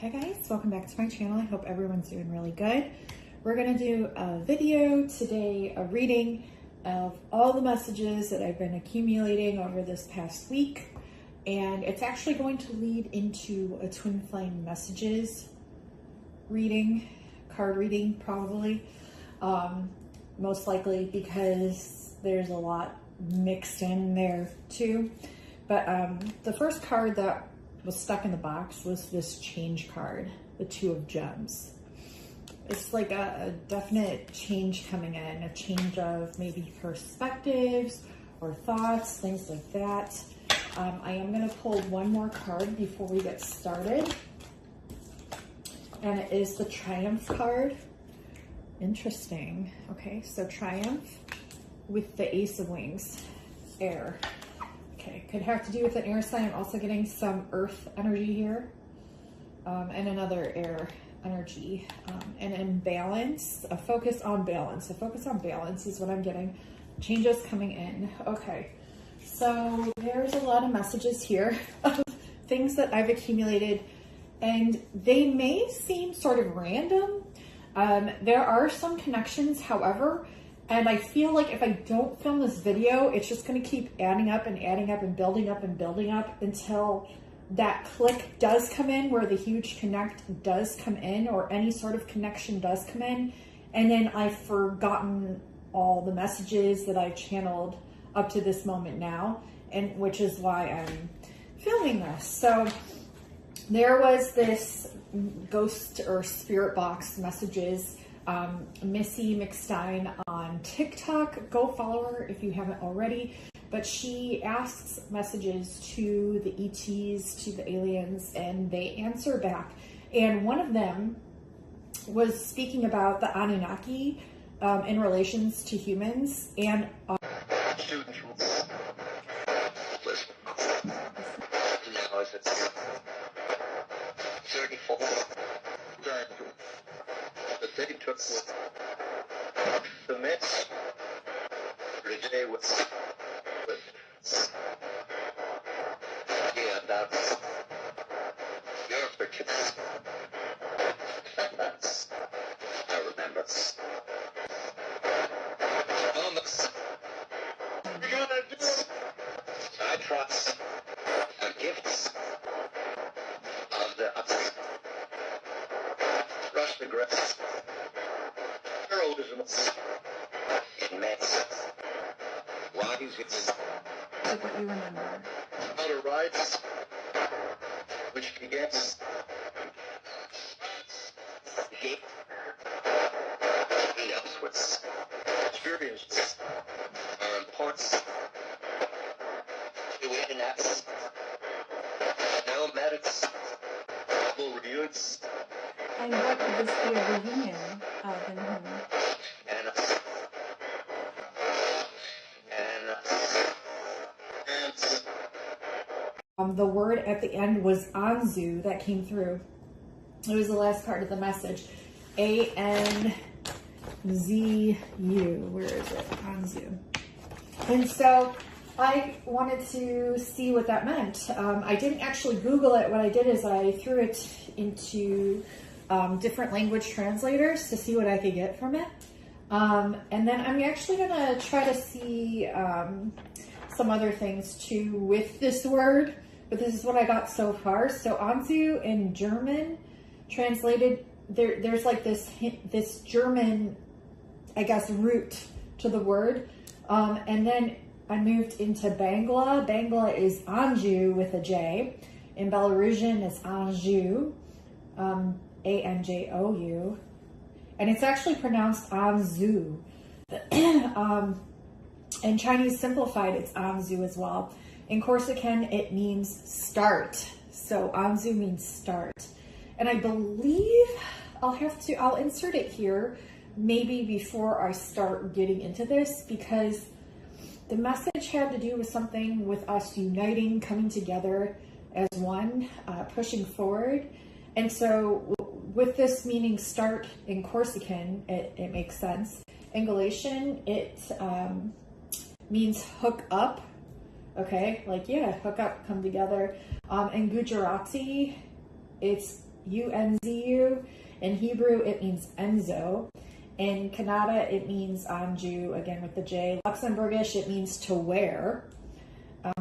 Hi guys, welcome back to my channel. I hope everyone's doing really good. We're going to do a video today, a reading of all the messages that I've been accumulating over this past week. And it's actually going to lead into a Twin Flame messages reading, card reading probably. Most likely because there's a lot mixed in there too. But the first card that was stuck in the box was this change card, the Two of Gems. It's like a definite change coming in, a change of maybe perspectives or thoughts, things like that. I am going to pull one more card before we get started, and it is the Triumph card. Interesting. Okay, so Triumph with the Ace of Wings, air. Okay, could have to do with an air sign. I'm also getting some earth energy here, and another air energy, and imbalance, a focus on balance. A focus on balance is what I'm getting. Changes coming in. Okay, so there's a lot of messages here of things that I've accumulated, and they may seem sort of random. There are some connections, however, and I feel like if I don't film this video, it's just going to keep adding up and adding up and building up and building up until that click does come in, where the huge connect does come in, or any sort of connection does come in. And then I've forgotten all the messages that I've channeled up to this moment now, and which is why I'm filming this. So there was this ghost or spirit box messages. Missy McStein on TikTok, go follow her if you haven't already, but she asks messages to the ETs, to the aliens, and they answer back. And one of them was speaking about the Anunnaki in relations to humans, and they took the mess the day with yeah, that's your picture. I remember. We're gonna do it. I trust the gifts of the trust the grace. Heroism in mass. Why is it like what you remember. how to rise, which begins gate and elsewhere. Experiences are important to it, and that's now medics will reunions. And what would this be a reunion of, and whom? The word at the end was Anzu that came through. It was the last part of the message. A-N-Z-U. Where is it? Anzu. And so I wanted to see what that meant. I didn't actually Google it. What I did is I threw it into different language translators to see what I could get from it. And then I'm actually going to try to see some other things too with this word. But this is what I got so far. So Anzu in German translated, there's like this German, I guess, root to the word. And then I moved into Bangla. Bangla is Anju with a J. In Belarusian it's Anju, A-N-J-O-U. And it's actually pronounced Anzu. In Chinese Simplified, it's Anzu as well. In Corsican, it means start. So Anzu means start. And I believe I'll insert it here maybe before I start getting into this, because the message had to do with something with us uniting, coming together as one, pushing forward. And so with this meaning start in Corsican, it makes sense. In Galatian, it means hook up. Okay, like, yeah, hook up, come together. In Gujarati, it's U-N-Z-U. In Hebrew, it means Enzo. In Kannada, it means Anju, again with the J. Luxembourgish, it means to wear.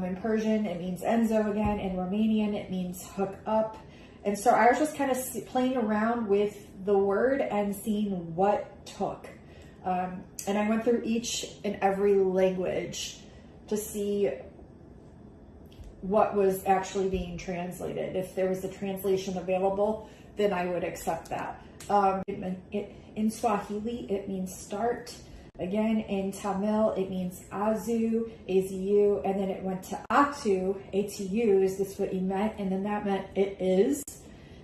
In Persian, it means Enzo again. In Romanian, it means hook up. And so I was just kind of playing around with the word and seeing what took. And I went through each and every language to see what was actually being translated. If there was a translation available, then I would accept that. In Swahili, it means start. Again, in Tamil, it means azu, azu, and then it went to atu, atu, is this what you meant? And then that meant it is.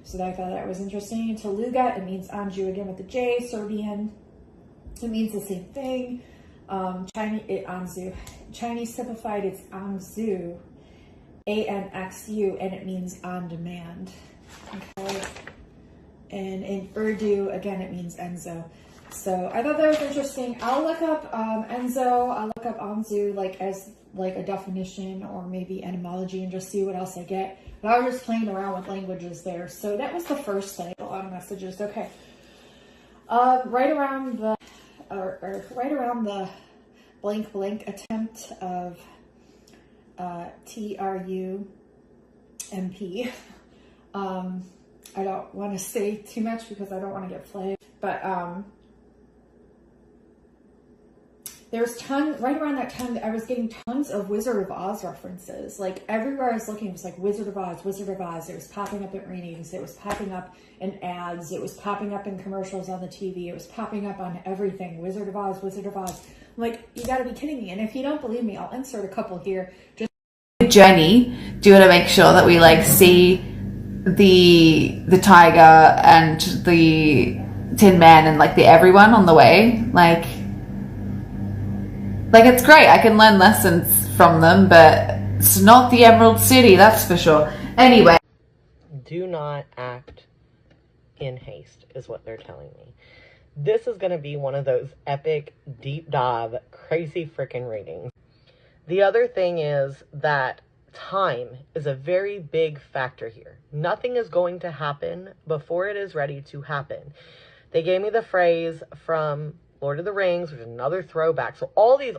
So I thought that was interesting. In Telugu, it means anju, again with the J. Serbian, it means the same thing. Anzu. Chinese simplified, it's anzu, A-N-X-U, and it means on demand. Okay. And in Urdu, again, it means Enzo. So I thought that was interesting. I'll look up Enzo, I'll look up Anzu as a definition or maybe etymology and just see what else I get. But I was just playing around with languages there. So that was the first title on messages. Okay. Right around the blank attempt of TRUMP. I don't want to say too much because I don't want to get flagged, but there's right around that time I was getting tons of Wizard of Oz references. Like everywhere I was looking, it was like Wizard of Oz, Wizard of Oz. It was popping up at readings. It was popping up in ads. It was popping up in commercials on the TV. It was popping up on everything. Wizard of Oz, Wizard of Oz. I'm like, you gotta be kidding me. And if you don't believe me, I'll insert a couple here. Just journey, do you want to make sure that we see the tiger and the Tin Man and the everyone on the way? Like it's great. I can learn lessons from them, but it's not the Emerald City, that's for sure. Anyway. Do not act in haste, is what they're telling me. This is going to be one of those epic, deep dive, crazy freaking readings. The other thing is that time is a very big factor here. Nothing is going to happen before it is ready to happen. They gave me the phrase from Lord of the Rings, which is another throwback. So all these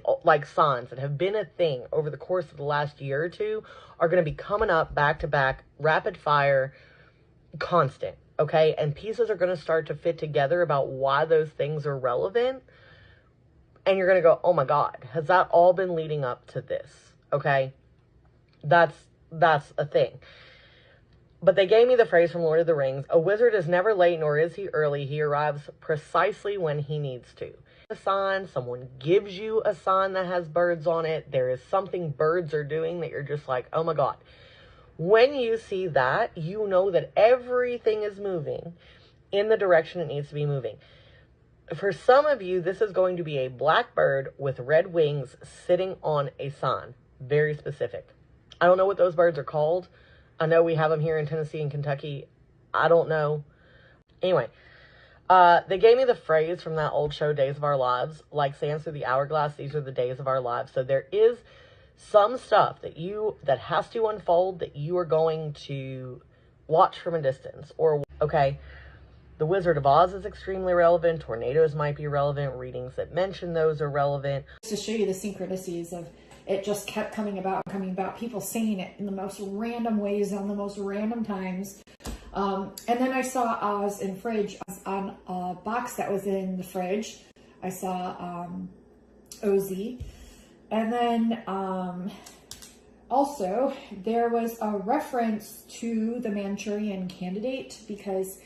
signs that have been a thing over the course of the last year or two are going to be coming up back to back, rapid fire, constant. Okay. And pieces are going to start to fit together about why those things are relevant. And you're going to go, oh my God, has that all been leading up to this? Okay. That's a thing. But they gave me the phrase from Lord of the Rings: a wizard is never late, nor is he early. He arrives precisely when he needs to. A sign, someone gives you a sign that has birds on it. There is something birds are doing that you're just like, oh my God. When you see that, you know that everything is moving in the direction it needs to be moving. For some of you, this is going to be a black bird with red wings sitting on a sign. Very specific. I don't know what those birds are called. I know we have them here in Tennessee and Kentucky. I don't know. Anyway, they gave me the phrase from that old show, Days of Our Lives. Like sands through the hourglass, these are the days of our lives. So there is some stuff that has to unfold that you are going to watch from a distance. Okay, the Wizard of Oz is extremely relevant. Tornadoes might be relevant. Readings that mention those are relevant. To show you the synchronicities of it just kept coming about, people saying it in the most random ways on the most random times. And then I saw Oz in fridge on a box that was in the fridge. I saw OZ. And then also there was a reference to the Manchurian Candidate, because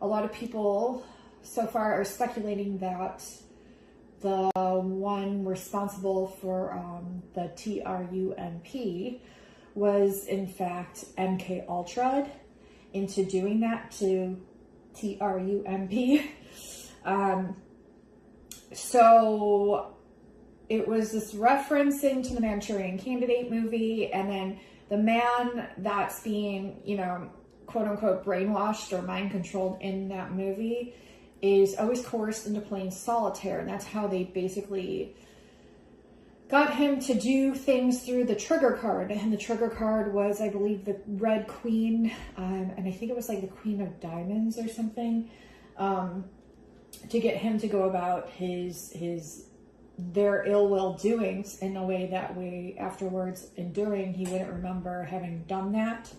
a lot of people so far are speculating that the one responsible for the TRUMP was in fact MK Ultra into doing that to TRUMP. So it was this referencing to the Manchurian Candidate movie, and then the man that's being, quote unquote brainwashed or mind controlled in that movie is always coerced into playing solitaire, and that's how they basically got him to do things through the trigger card, and the trigger card was, I believe, the Red Queen, and I think it was like the Queen of Diamonds or something, to get him to go about their ill will doings in a way that way afterwards enduring he wouldn't remember having done that.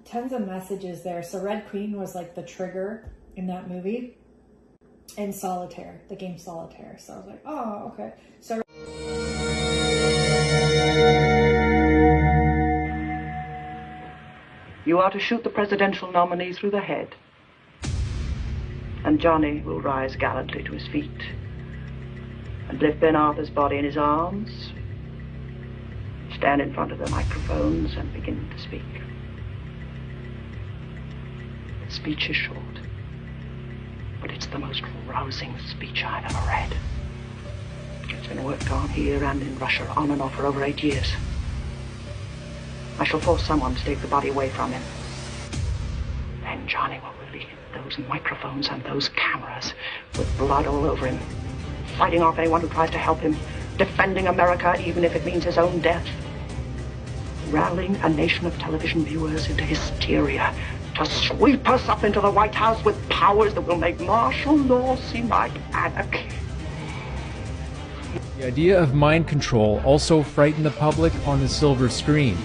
Tons of messages there. So Red Queen was like the trigger in that movie. And Solitaire, the game Solitaire. So I was like, oh, okay. So you are to shoot the presidential nominee through the head. And Johnny will rise gallantly to his feet and lift Ben Arthur's body in his arms, stand in front of the microphones and begin to speak. The speech is short, but it's the most rousing speech I've ever read. It's been worked on here and in Russia on and off for over 8 years. I shall force someone to take the body away from him. Then Johnny will really hit those microphones and those cameras with blood all over him, fighting off anyone who tries to help him, defending America even if it means his own death, rallying a nation of television viewers into hysteria to sweep us up into the White House with powers that will make martial law seem like anarchy. The idea of mind control also frightened the public on the silver screen.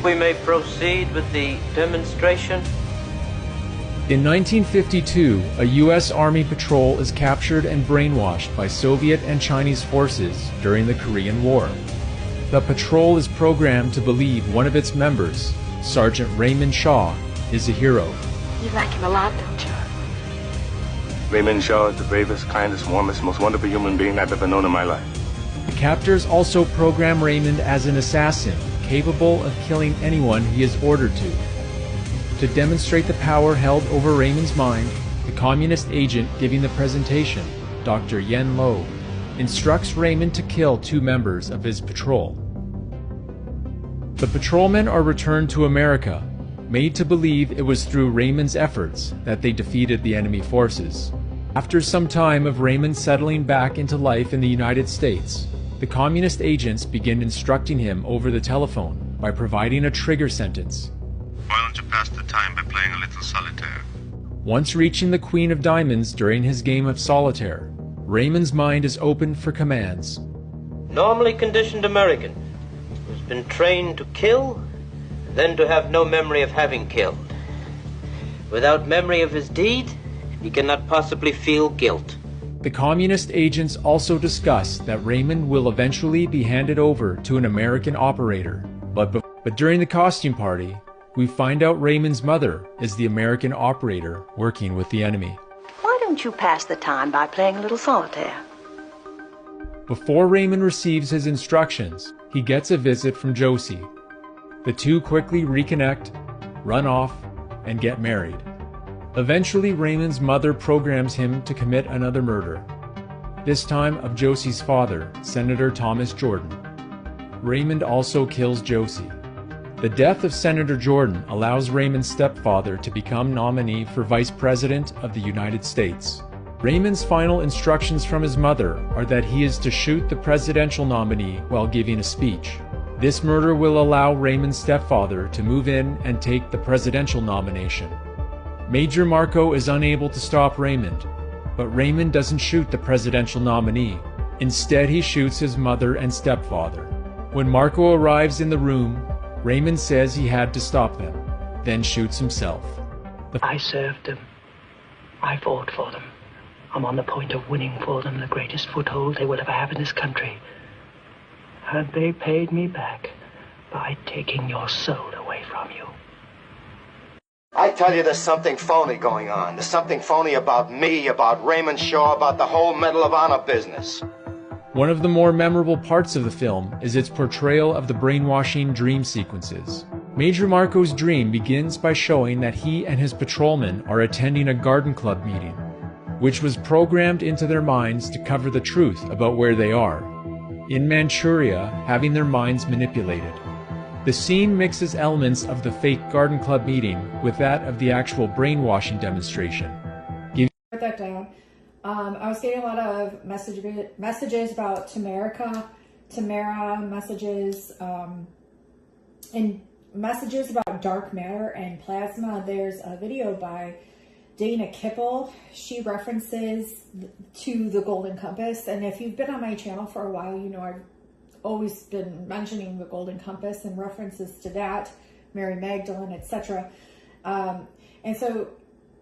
We may proceed with the demonstration. In 1952, a U.S. Army patrol is captured and brainwashed by Soviet and Chinese forces during the Korean War. The patrol is programmed to believe one of its members, Sergeant Raymond Shaw, is a hero. You like him a lot, don't you? Raymond Shaw is the bravest, kindest, warmest, most wonderful human being I've ever known in my life. The captors also program Raymond as an assassin, capable of killing anyone he is ordered to. To demonstrate the power held over Raymond's mind, the communist agent giving the presentation, Dr. Yen Lo, instructs Raymond to kill 2 members of his patrol. The patrolmen are returned to America, made to believe it was through Raymond's efforts that they defeated the enemy forces. After some time of Raymond settling back into life in the United States, the communist agents begin instructing him over the telephone by providing a trigger sentence. Why don't you pass the time by playing a little solitaire? Once reaching the Queen of Diamonds during his game of solitaire, Raymond's mind is open for commands. Normally conditioned American who's been trained to kill, then to have no memory of having killed. Without memory of his deed, he cannot possibly feel guilt. The communist agents also discuss that Raymond will eventually be handed over to an American operator. But during the costume party, we find out Raymond's mother is the American operator working with the enemy. Why don't you pass the time by playing a little solitaire? Before Raymond receives his instructions, he gets a visit from Josie. The two quickly reconnect, run off, and get married. Eventually, Raymond's mother programs him to commit another murder, this time of Josie's father, Senator Thomas Jordan. Raymond also kills Josie. The death of Senator Jordan allows Raymond's stepfather to become nominee for Vice President of the United States. Raymond's final instructions from his mother are that he is to shoot the presidential nominee while giving a speech. This murder will allow Raymond's stepfather to move in and take the presidential nomination. Major Marco is unable to stop Raymond, but Raymond doesn't shoot the presidential nominee. Instead, he shoots his mother and stepfather. When Marco arrives in the room, Raymond says he had to stop them, then shoots himself. I served them. I fought for them. I'm on the point of winning for them the greatest foothold they will ever have in this country. And they paid me back by taking your soul away from you. I tell you, there's something phony going on. There's something phony about me, about Raymond Shaw, about the whole Medal of Honor business. One of the more memorable parts of the film is its portrayal of the brainwashing dream sequences. Major Marco's dream begins by showing that he and his patrolmen are attending a garden club meeting, which was programmed into their minds to cover the truth about where they are, in Manchuria, having their minds manipulated. The scene mixes elements of the fake garden club meeting with that of the actual brainwashing demonstration. Write that down. I was getting a lot of messages about Tamara messages, and messages about dark matter and plasma. There's a video by Dana Kipple. She references to the Golden Compass. And if you've been on my channel for a while, you know I've always been mentioning the Golden Compass and references to that, Mary Magdalene, etc. And so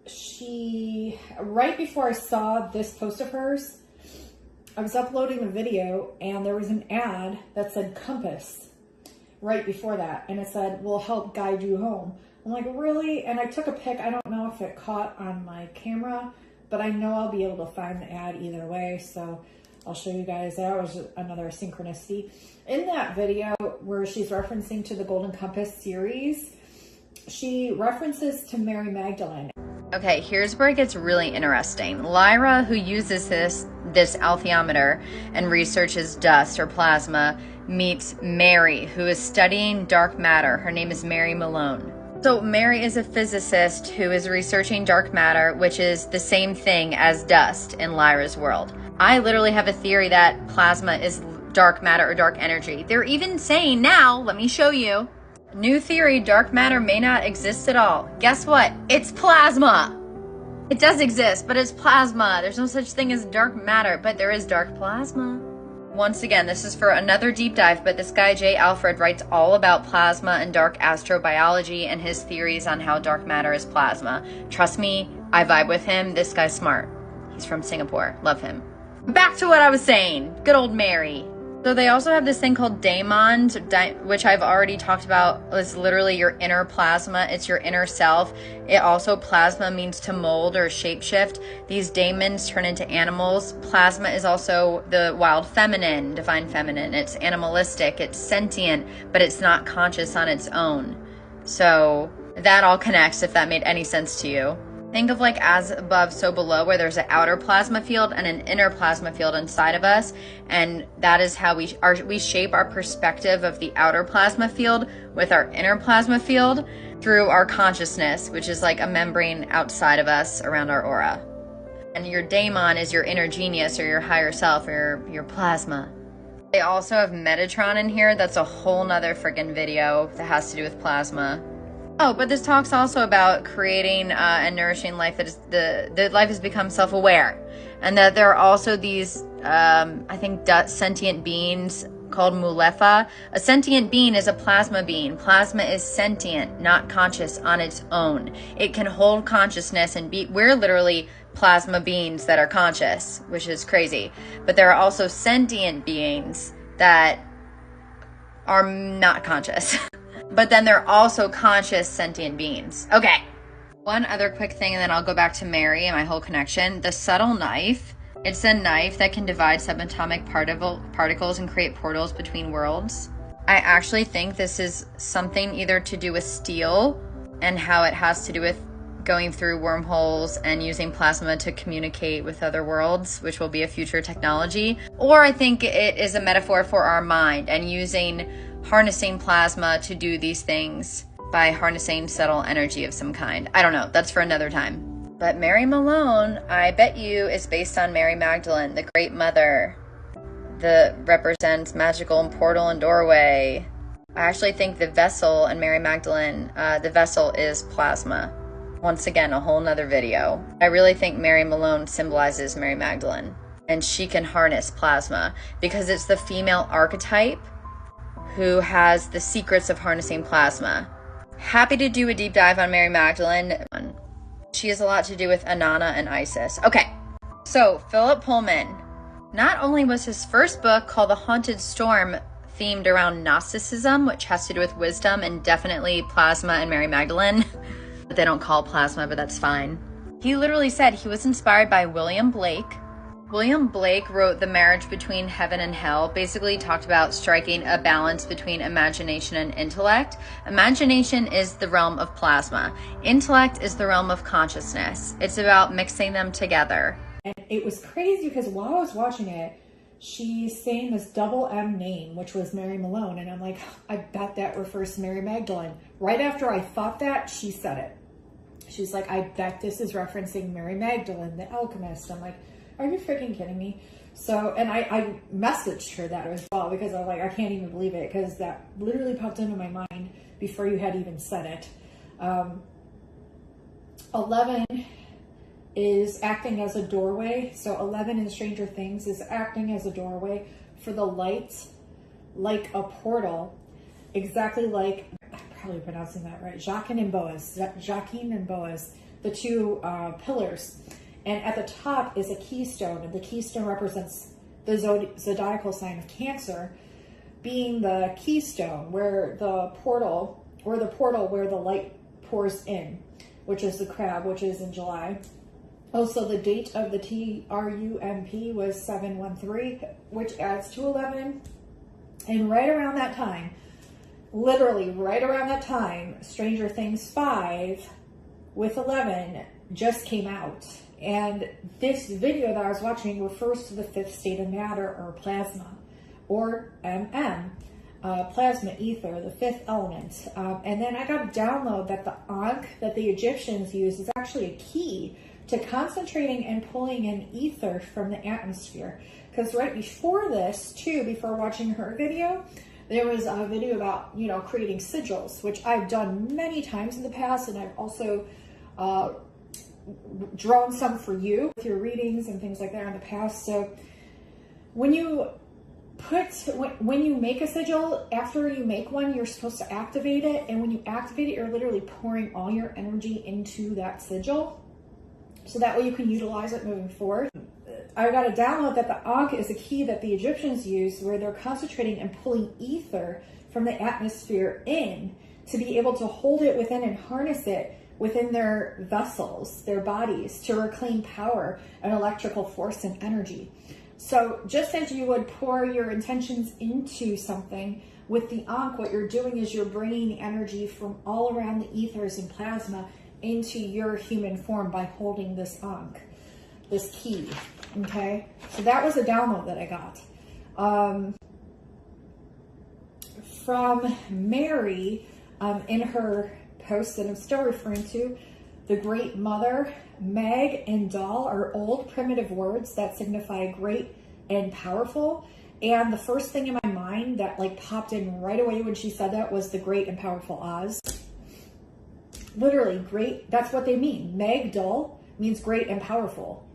she, right before I saw this post of hers, I was uploading a video and there was an ad that said compass right before that. And it said, will help guide you home. I'm like, really? And I took a pic. I don't know if it caught on my camera, but I know I'll be able to find the ad either way. So I'll show you guys. That was another synchronicity. In that video where she's referencing to the Golden Compass series, she references to Mary Magdalene. Okay, here's where it gets really interesting. Lyra, who uses this althiometer and researches dust or plasma, meets Mary, who is studying dark matter. Her name is Mary Malone. So Mary is a physicist who is researching dark matter, which is the same thing as dust in Lyra's world. I literally have a theory that plasma is dark matter or dark energy. They're even saying now, let me show you. New theory, dark matter may not exist at all. Guess what? It's plasma. It does exist, but it's plasma. There's no such thing as dark matter, but there is dark plasma. Once again, this is for another deep dive, but this guy, J. Alfred, writes all about plasma and dark astrobiology and his theories on how dark matter is plasma. Trust me, I vibe with him. This guy's smart. He's from Singapore. Love him. Back to what I was saying. Good old Mary. So they also have this thing called daemons, which I've already talked about. It's literally your inner plasma. It's your inner self. It also, plasma means to mold or shapeshift. These daemons turn into animals. Plasma is also the wild feminine, divine feminine. It's animalistic, it's sentient, but it's not conscious on its own. So that all connects, if that made any sense to you. Think of like as above, so below, where there's an outer plasma field and an inner plasma field inside of us. And that is how we shape our perspective of the outer plasma field with our inner plasma field through our consciousness, which is like a membrane outside of us around our aura. And your daemon is your inner genius or your higher self or your plasma. They also have Metatron in here. That's a whole nother freaking video that has to do with plasma. Oh, but this talks also about creating and nourishing life that is the life has become self-aware, and that there are also these I think sentient beings called Mulefa. A sentient being is a plasma being. Plasma is sentient, not conscious on its own. It can hold consciousness and be. We're literally plasma beings that are conscious, which is crazy. But there are also sentient beings that are not conscious. But then they're also conscious sentient beings. Okay. One other quick thing, and then I'll go back to Mary and my whole connection. The subtle knife. It's a knife that can divide subatomic particles and create portals between worlds. I actually think this is something either to do with steel and how it has to do with going through wormholes and using plasma to communicate with other worlds, which will be a future technology. Or I think it is a metaphor for our mind and harnessing plasma to do these things by harnessing subtle energy of some kind. I don't know. That's for another time. But Mary Malone, I bet you, is based on Mary Magdalene, the Great Mother, that represents magical and portal and doorway. I actually think the vessel in Mary Magdalene, the vessel is plasma. Once again, a whole nother video. I really think Mary Malone symbolizes Mary Magdalene, and she can harness plasma because it's the female archetype who has the secrets of harnessing plasma. Happy to do a deep dive on Mary Magdalene. She has a lot to do with Inanna and Isis. Okay, so Philip Pullman. Not only was his first book called The Haunted Storm themed around Gnosticism, which has to do with wisdom and definitely plasma and Mary Magdalene. They don't call plasma, but that's fine. He literally said he was inspired by William Blake. William Blake wrote The Marriage Between Heaven and Hell, basically talked about striking a balance between imagination and intellect. Imagination is the realm of plasma. Intellect is the realm of consciousness. It's about mixing them together. And it was crazy because while I was watching it, she's saying this double M name, which was Mary Malone. And I'm like, I bet that refers to Mary Magdalene. Right after I thought that, she said it. She's like, I bet this is referencing Mary Magdalene, the alchemist. I'm like, are you freaking kidding me? So, and I messaged her that as well, because I was like, I can't even believe it, because that literally popped into my mind before you had even said it. 11 is acting as a doorway. So 11 in Stranger Things is acting as a doorway for the light, like a portal, exactly like, I'm probably pronouncing that right, Jacqueline and Boaz, the two pillars. And at the top is a keystone, and the keystone represents the zodiacal sign of Cancer, being the keystone where the portal where the light pours in, which is the crab, which is in July. Also, the date of the TRUMP was 713, which adds to 11. And right around that time, literally right around that time, Stranger Things 5 with 11 just came out. And this video that I was watching refers to the fifth state of matter, or plasma, or plasma ether, the fifth element. And then I got a download that the Ankh that the Egyptians used is actually a key to concentrating and pulling in ether from the atmosphere. Because right before this, too, before watching her video, there was a video about, you know, creating sigils, which I've done many times in the past, and I've also drawn some for you with your readings and things like that in the past. So when you when you make a sigil, after you make one, you're supposed to activate it. And when you activate it, you're literally pouring all your energy into that sigil, so that way you can utilize it moving forward. I got a download that the Ankh is a key that the Egyptians used, where they're concentrating and pulling ether from the atmosphere in to be able to hold it within and harness it within their vessels, their bodies, to reclaim power and electrical force and energy. So just as you would pour your intentions into something, with the Ankh, what you're doing is you're bringing energy from all around the ethers and plasma into your human form by holding this Ankh, this key, okay? So that was a download that I got. From Mary, in her post that I'm still referring to, the Great Mother, Meg and Dal are old primitive words that signify great and powerful. And the first thing in my mind that like popped in right away when she said that was the Great and Powerful Oz. Literally, great, that's what they mean. Meg-Dal means great and powerful.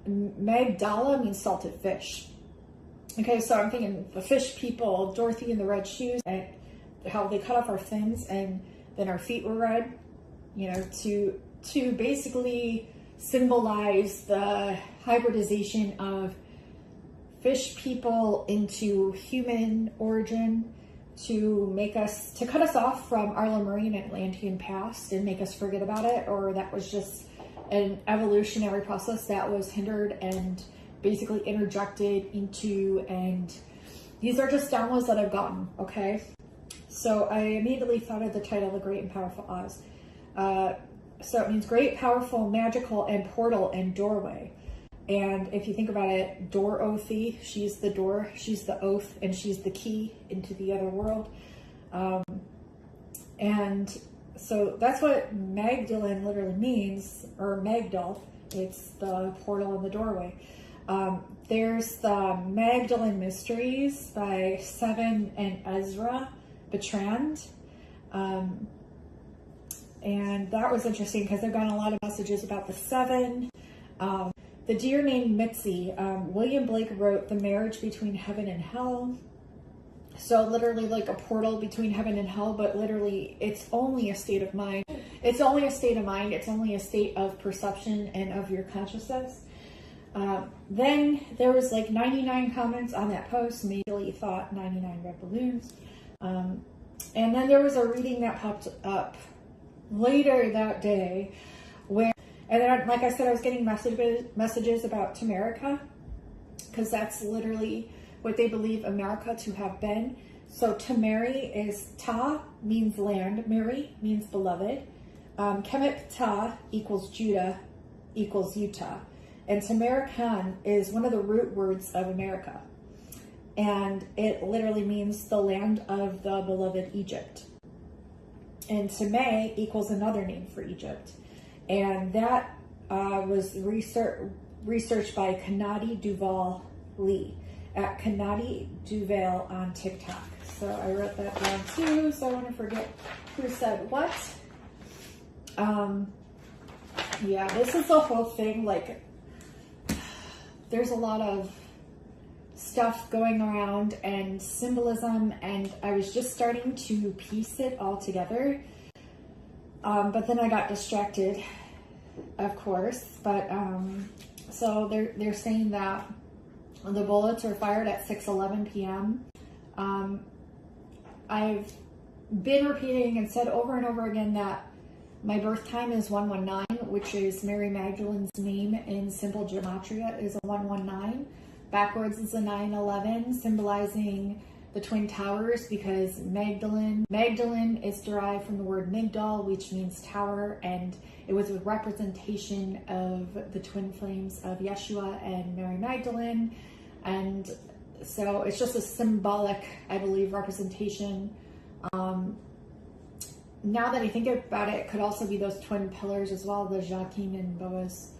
Magdala means salted fish. Okay, so I'm thinking the fish people, Dorothy in the red shoes, and how they cut off our fins and then our feet were red, you know, to basically symbolize the hybridization of fish people into human origin, to cut us off from our Lemurian and Atlantean past and make us forget about it, or that was just an evolutionary process that was hindered and basically interjected into. And these are just downloads that I've gotten, okay? So I immediately thought of the title, The Great and Powerful Oz. So it means great, powerful, magical, and portal and doorway. And if you think about it, Dorothy, she's the door, she's the oath, and she's the key into the other world. And so that's what Magdalene literally means, or Magdal. It's the portal and the doorway. There's the Magdalene Mysteries by Seven and Ezra Bertrand. And that was interesting because they've gotten a lot of messages about the seven. The deer named Mitzi, William Blake wrote The Marriage Between Heaven and Hell. So literally like a portal between heaven and hell, but literally it's only a state of mind. It's only a state of mind. It's only a state of perception and of your consciousness. Then there was like 99 comments on that post. Immediately thought 99 red balloons. And then there was a reading that popped up later that day where, and then like I said, I was getting messages about Tamerica, because that's literally what they believe America to have been. So Tamari is Ta means land, Mary means beloved. Kemet Ta equals Judah equals Utah. And Tamarican is one of the root words of America. And it literally means the land of the beloved Egypt. And Tamay equals another name for Egypt. And that was researched by Kanadi Duval Lee at Kanadi Duval on TikTok. So I wrote that down too, so I want to forget who said what. Yeah, this is the whole thing. Like, there's a lot of stuff going around and symbolism, and I was just starting to piece it all together. But then I got distracted, of course. But so they're saying that the bullets were fired at 6:11 p.m. I've been repeating and said over and over again that my birth time is 119, which is Mary Magdalene's name in simple gematria is a 119. Backwards is a 911, symbolizing the twin towers, because Magdalene is derived from the word Migdal, which means tower, and it was a representation of the twin flames of Yeshua and Mary Magdalene. And so it's just a symbolic, I believe, representation. Now that I think about it, it could also be those twin pillars as well, the Joachim and Boaz.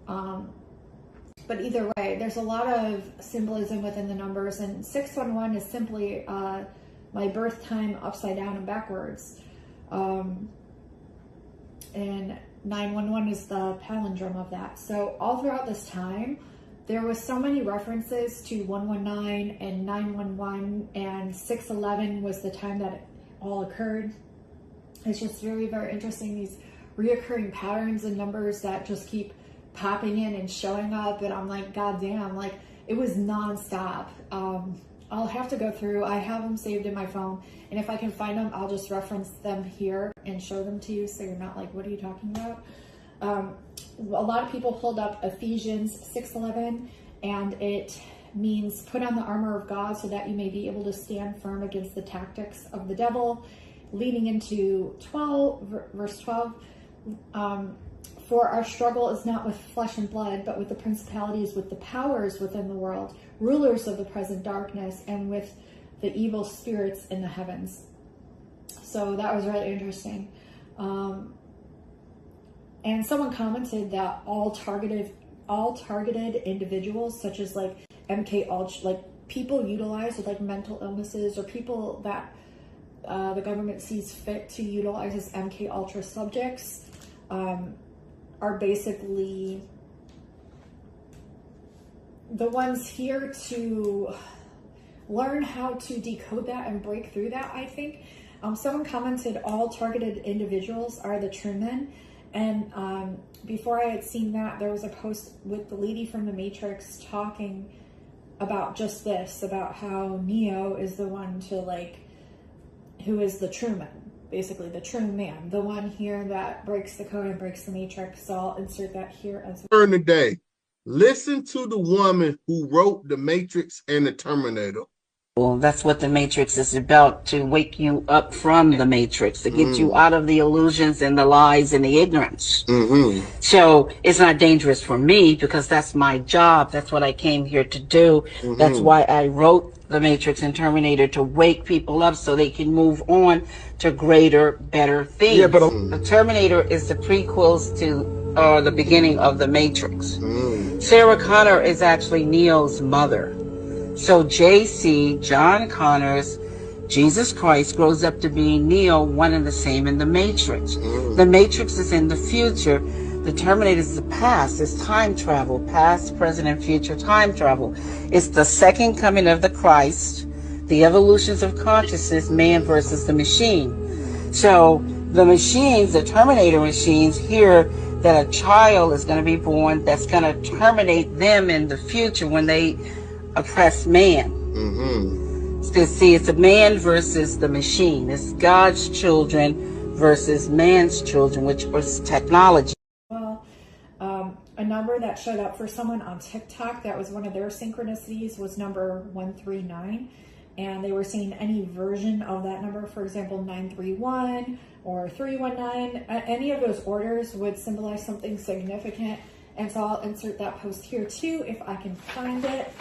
But either way, there's a lot of symbolism within the numbers, and 611 is simply my birth time upside down and backwards. And 911 is the palindrome of that. So all throughout this time, there was so many references to 119 and 911, and 611 was the time that it all occurred. It's just very, very interesting, these reoccurring patterns and numbers that just keep popping in and showing up, and I'm like, god damn, like, it was nonstop. I'll have to go through, I have them saved in my phone, and if I can find them, I'll just reference them here and show them to you, so you're not like, what are you talking about? A lot of people pulled up Ephesians 6:11, and it means put on the armor of God so that you may be able to stand firm against the tactics of the devil, leading into verse 12. For our struggle is not with flesh and blood, but with the principalities, with the powers within the world, rulers of the present darkness, and with the evil spirits in the heavens. So that was really interesting. And someone commented that all targeted individuals, such as like MK Ultra, like people utilized with like mental illnesses, or people that the government sees fit to utilize as MK Ultra subjects, are basically the ones here to learn how to decode that and break through that, I think. Someone commented all targeted individuals are the true men. And before I had seen that, there was a post with the lady from the Matrix talking about just this, about how Neo is the one to like, who is the true man. Basically the true man, the one here that breaks the code and breaks the matrix. So I'll insert that here as well. Turn today. Listen to the woman who wrote The Matrix and the Terminator. Well, that's what the Matrix is about, to wake you up from the Matrix, to get you out of the illusions and the lies and the ignorance. So it's not dangerous for me, because that's my job. That's what I came here to do. That's why I wrote The Matrix and Terminator, to wake people up so they can move on to greater, better things. Yeah, but the Terminator is the prequels to the beginning of The Matrix. Sarah Connor is actually Neo's mother. So JC, John Connors, Jesus Christ, grows up to be Neo, one and the same in The Matrix. The Matrix is in the future. The Terminator is the past. It's time travel, past, present, and future time travel. It's the second coming of the Christ, the evolutions of consciousness, man versus the machine. So the machines, the Terminator machines, hear that a child is going to be born that's going to terminate them in the future when they oppress man. So see, it's a man versus the machine. It's God's children versus man's children, which was technology. Well, a number that showed up for someone on TikTok that was one of their synchronicities was number 139, and they were saying any version of that number, for example 931 or 319, any of those orders would symbolize something significant. And so I'll insert that post here too if I can find it.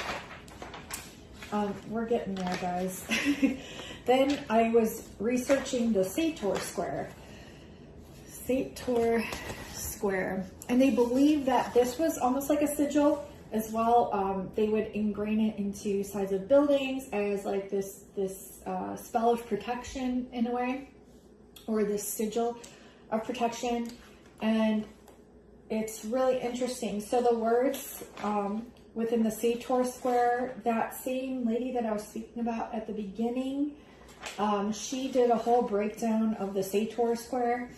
We're getting there, guys. Then I was researching the Sator square. Sator square, and they believe that this was almost like a sigil as well. They would ingrain it into sides of buildings as like this spell of protection in a way, or this sigil of protection. And it's really interesting. So the words within the Sator square, that same lady that I was speaking about at the beginning, she did a whole breakdown of the Sator square,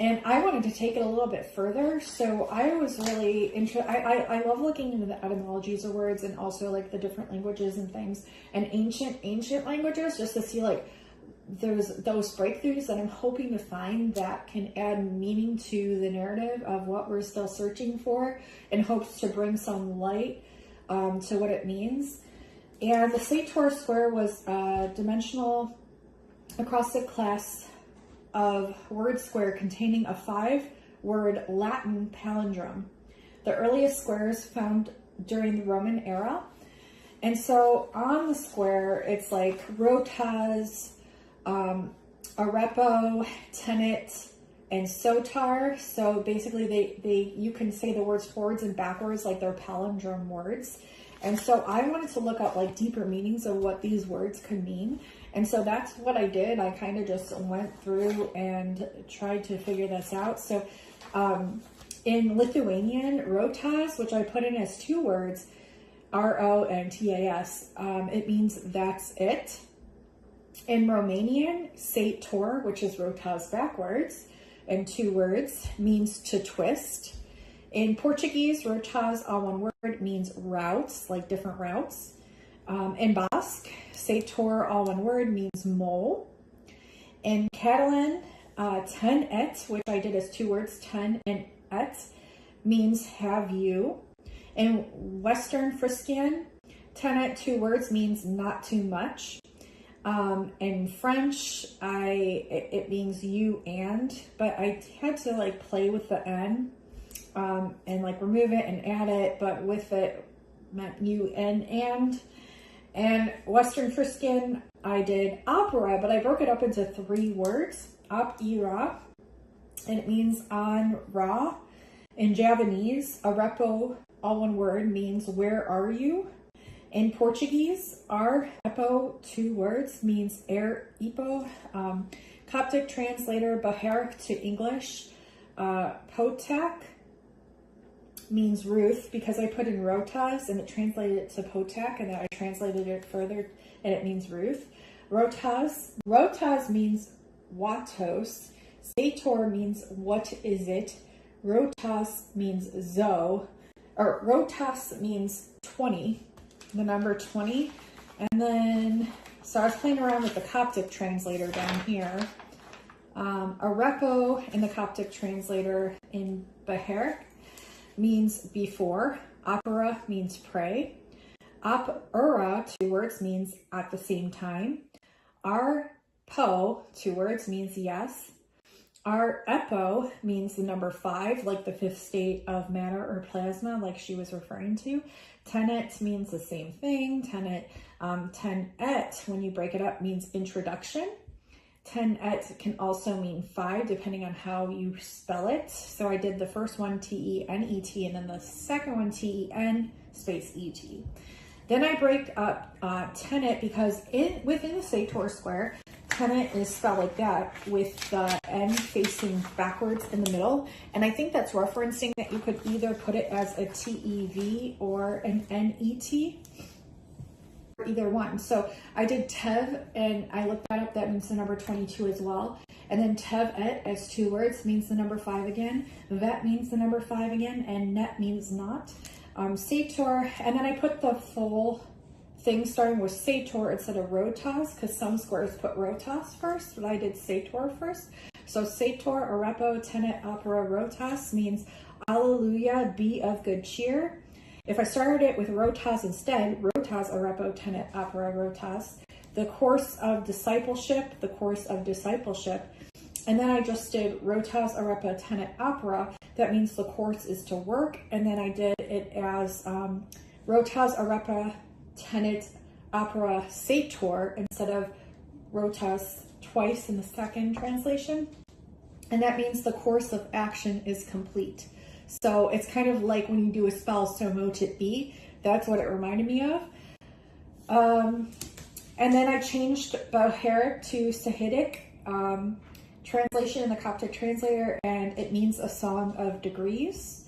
and I wanted to take it a little bit further. So I was really interested. I love looking into the etymologies of words, and also like the different languages and things, and ancient languages, just to see like those breakthroughs that I'm hoping to find that can add meaning to the narrative of what we're still searching for, in hopes to bring some light to what it means. And the Sator square was a dimensional acrostic class of word square containing a 5-word Latin palindrome, the earliest squares found during the Roman era. And so on the square, it's like rotas, arepo, tenet, and sotar. So basically you can say the words forwards and backwards like they're palindrome words. And so I wanted to look up like deeper meanings of what these words could mean. And so that's what I did. I kind of just went through and tried to figure this out. So in Lithuanian, rotas, which I put in as 2 words, R-O-N-T-A-S, it means that's it. In Romanian, Sator, which is rotas backwards, and 2 words, means to twist. In Portuguese, rotas, all one word, means routes, like different routes. In Basque, Sator, all one word, means mole. In Catalan, ten et, which I did as 2 words, ten and et, means have you. In Western Frisian, tenet, 2 words, means not too much. In French, it means you and, but I had to like play with the N and like remove it and add it, but with it meant you and. And Western Frisian, I did opera, but I broke it up into 3 words, op-ira, and it means on ra. In Javanese, arepo, all one word, means where are you? In Portuguese, ar epo, 2 words, means er ipo. Coptic translator, Baharik to English, potak means Ruth, because I put in rotas and it translated it to potak, and then I translated it further and it means Ruth. Rotas means watos. Sator means what is it. Rotas means zo, or rotas means 20. The number 20. And then, so I was playing around with the Coptic translator down here. Arepo in the Coptic translator in Baharik means before. Opera means pray. Op-ura, 2 words, means at the same time. Ar-po, 2 words, means yes. Ar-epo means the number 5, like the 5th state of matter or plasma, like she was referring to. Tenet means the same thing. Tenet, ten-et, when you break it up, means introduction. Ten-et can also mean 5, depending on how you spell it. So I did the first one T-E-N-E-T, and then the second one T-E-N space E-T. Then I break up tenet, because within the Sator square, tenet is spelled like that, with the N facing backwards in the middle. And I think that's referencing that you could either put it as a T-E-V or an N-E-T, or either one. So I did Tev, and I looked that up, that means the number 22 as well. And then Tev-et as 2 words means the number 5 again. Vet means the number 5 again, and net means not. Sator, and then I put the full thing starting with Sator instead of rotas, because some squares put rotas first, but I did Sator first. So Sator, arepo, tenet, opera, rotas means Alleluia, be of good cheer. If I started it with rotas instead, rotas, arepo, tenet, opera, rotas, the course of discipleship, and then I just did rotas, arepa, tenet, opera. That means the course is to work, and then I did it as rotas, arepa, tenet, opera, sator, instead of rotas twice in the second translation. and that means the course of action is complete. So it's kind of like when you do a spell, so mote it be. That's what it reminded me of. And then I changed Baher to Sahidic, translation in the Coptic translator, and it means a song of degrees.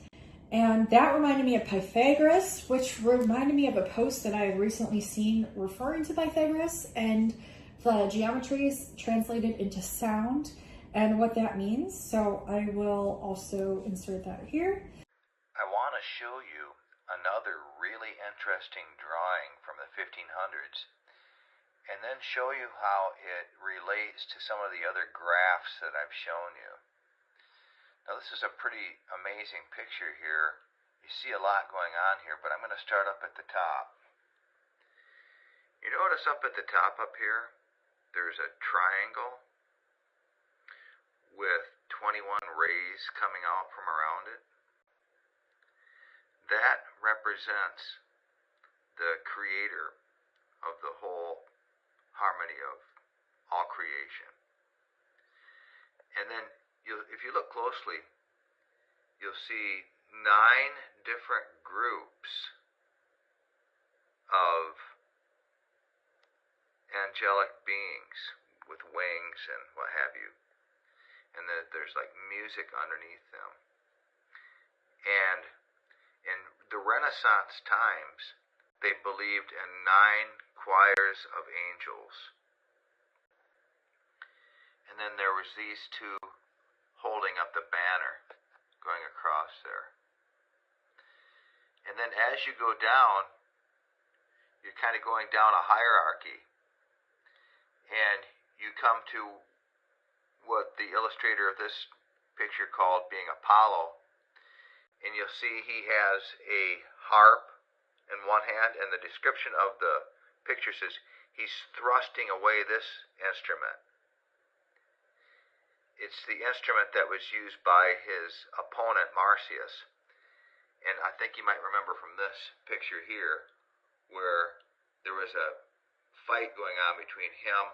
And that reminded me of Pythagoras, which reminded me of a post that I had recently seen referring to Pythagoras and the geometries translated into sound and what that means. So I will also insert that here. I want to show you another really interesting drawing from the 1500s, and then show you how it relates to some of the other graphs that I've shown you. Now this is a pretty amazing picture here. You see a lot going on here, but I'm going to start up at the top. You notice up at the top up here, there's a triangle with 21 rays coming out from around it. That represents the creator of the whole harmony of all creation. And then if you look closely, you'll see 9 different groups of angelic beings with wings and what have you. And then there's like music underneath them. And in the Renaissance times, they believed in 9 choirs of angels. And then there was these 2 holding up the banner going across there. And then as you go down, you're kind of going down a hierarchy. And you come to what the illustrator of this picture called being Apollo. And you'll see he has a harp in one hand, and the description of the picture says he's thrusting away this instrument. It's the instrument that was used by his opponent Marsyas. And I think you might remember from this picture here where there was a fight going on between him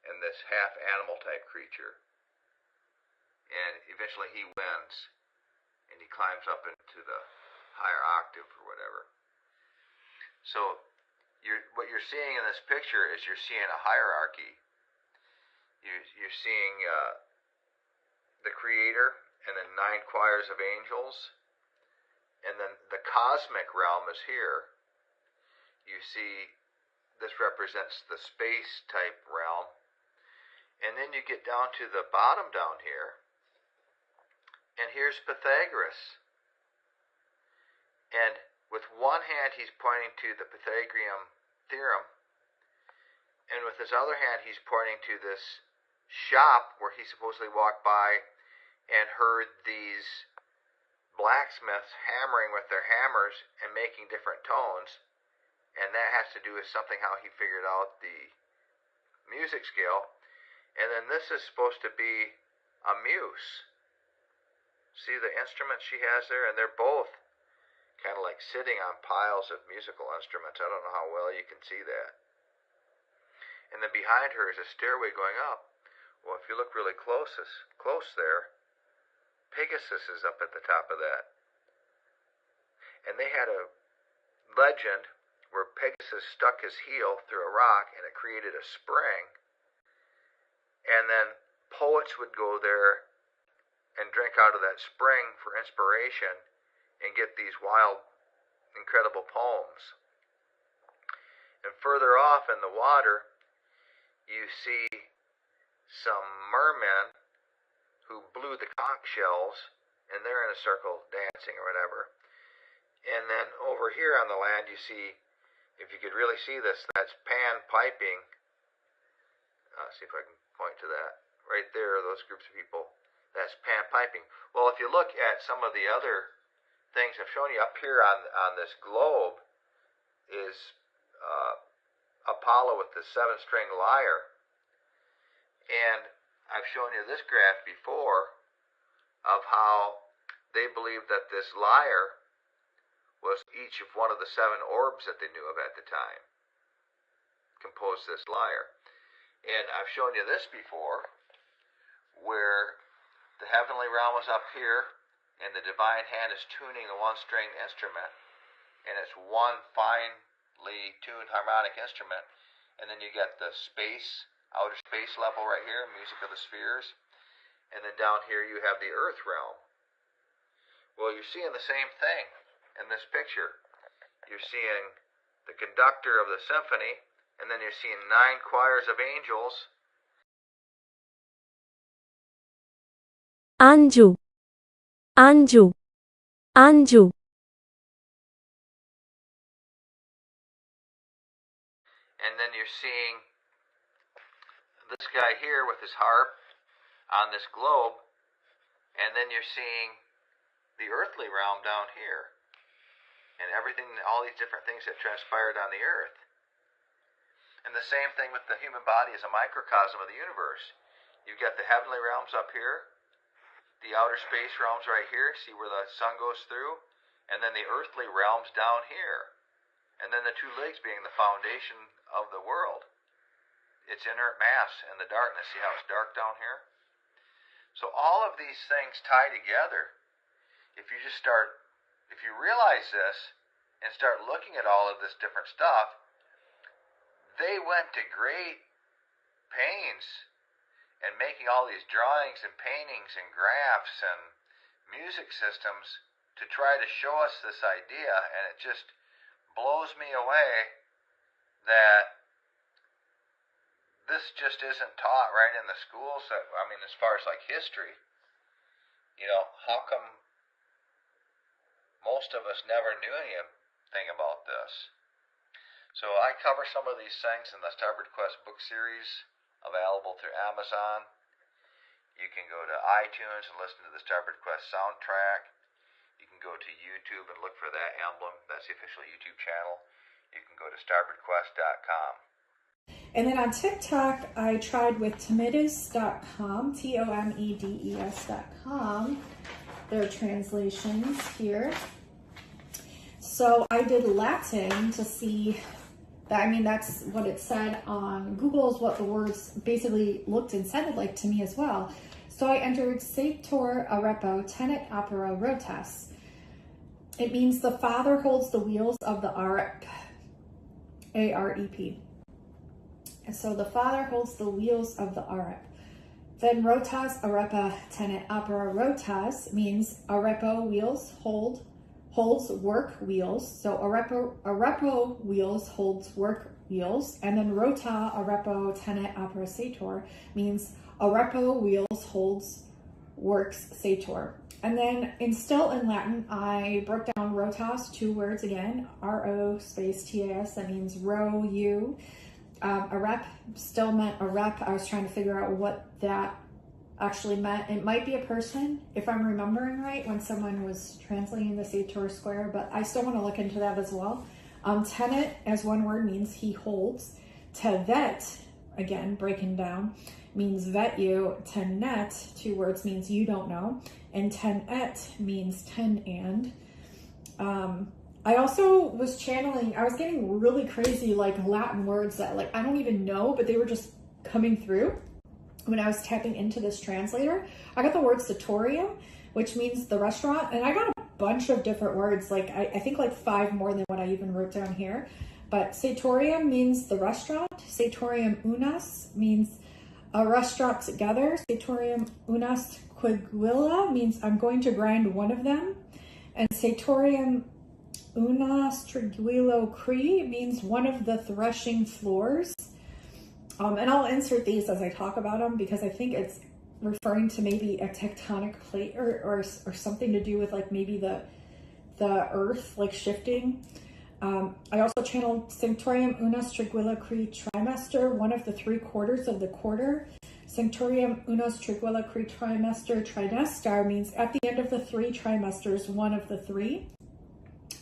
and this half animal type creature. And eventually he wins, and he climbs up into the higher octave or whatever. So what you're seeing in this picture is you're seeing a hierarchy. You're seeing the creator, and then 9 choirs of angels, and then the cosmic realm is here. You see this represents the space type realm, and then you get down to the bottom down here, and here's Pythagoras. And with one hand he's pointing to the Pythagorean theorem, and with his other hand he's pointing to this shop where he supposedly walked by and heard these blacksmiths hammering with their hammers and making different tones, and that has to do with something how he figured out the music scale. And then this is supposed to be a muse. See the instruments she has there, and they're both kind of like sitting on piles of musical instruments. I don't know how well you can see that. And then behind her is a stairway going up. Well, if you look really close there, Pegasus is up at the top of that. And they had a legend where Pegasus stuck his heel through a rock and it created a spring. And then poets would go there and drink out of that spring for inspiration and get these wild, incredible poems. And further off in the water, you see some mermen who blew the conch shells, and they're in a circle dancing or whatever. And then over here on the land, you see, if you could really see this, that's Pan piping. See if I can point to that. Right there are those groups of people. That's Pan piping. Well, if you look at some of the other things I've shown you up here on this globe is Apollo with the 7-string lyre. And I've shown you this graph before of how they believed that this lyre was each of one of the 7 orbs that they knew of at the time composed this lyre. And I've shown you this before where The heavenly realm is up here, and the divine hand is tuning a one-stringed instrument, and it's one finely tuned harmonic instrument. And then you get the space, outer space level right here, music of the spheres. And then down here you have the earth realm. Well, you're seeing the same thing in this picture. You're seeing the conductor of the symphony, and then you're seeing 9 choirs of angels. 안주, 안주, 안주. And then you're seeing this guy here with his harp on this globe, and then you're seeing the earthly realm down here, and everything, all these different things that transpired on the earth. And the same thing with the human body as a microcosm of the universe. You've got the heavenly realms up here, the outer space realms right here, see where the sun goes through, and then the earthly realms down here. And then the 2 legs being the foundation of the world. It's inert mass and the darkness. See how it's dark down here? So all of these things tie together. If you realize this and start looking at all of this different stuff, they went to great pains in making all these drawings and paintings and graphs and music systems to try to show us this idea, and it just blows me away that this just isn't taught right in the schools. I mean, as far as like history, how come most of us never knew anything about this? So I cover some of these things in the Starboard Quest book series, available through Amazon. You can go to iTunes and listen to the Starboard Quest soundtrack. You can go to YouTube and look for that emblem. That's the official YouTube channel. You can go to starboardquest.com. And then on TikTok, I tried with tomedes.com, Tomedes.com, their translations here. So I did Latin to see that, that's what it said on Google, is what the words basically looked and sounded like to me as well. So I entered Sator Arepo Tenet Opera Rotas. It means the Father holds the wheels of the Arep, A-R-E-P. And so the Father holds the wheels of the Arep. Then Rotas Arepa Tenet Opera Rotas means Arepo wheels holds work wheels. So Arepo wheels holds work wheels. And then Rota Arepo Tenet Opera Sator means Arepo wheels holds works Sator. And then still in Latin, I broke down Rotas, 2 words again, R-O space T-A-S, that means row you. A rep still meant a rep. I was trying to figure out what that actually meant. It might be a person, if I'm remembering right, when someone was translating the Sator square, but I still want to look into that as well. Tenet, as one word, means he holds. Tevet, again, breaking down, means vet you. Tenet, 2 words, means you don't know. And tenet means ten and. I also was channeling, I was getting really crazy Latin words that I don't even know, but they were just coming through when I was tapping into this translator. I got the word Satorium, which means the restaurant, and I got a bunch of different words, I think 5 more than what I even wrote down here. But Satorium means the restaurant. Satorium unas means a restaurant together. Satorium unas quiguilla means I'm going to grind one of them. And Satorium unas triguilo cri means one of the threshing floors. And I'll insert these as I talk about them because I think it's referring to maybe a tectonic plate or something to do with maybe the earth shifting. I also channeled Sanctorium unas triguilla cri trimester, one of the 3 quarters of the quarter. Sanctorium unas triguilla cri trimester tridestar means at the end of the 3 trimesters, one of the 3.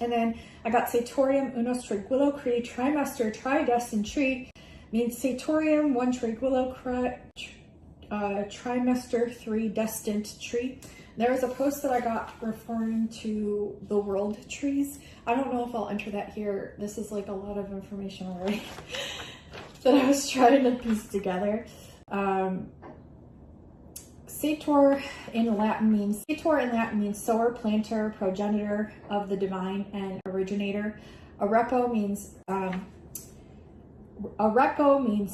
And then I got Satorium unos triguillo cri trimester tridestin tree means Satorium 1 triguillo trimester 3 destined tree. There was a post that I got referring to the world trees. I don't know if I'll enter that here. This is a lot of information already that I was trying to piece together. Sator in Latin means sower, planter, progenitor of the divine, and originator. Arepo means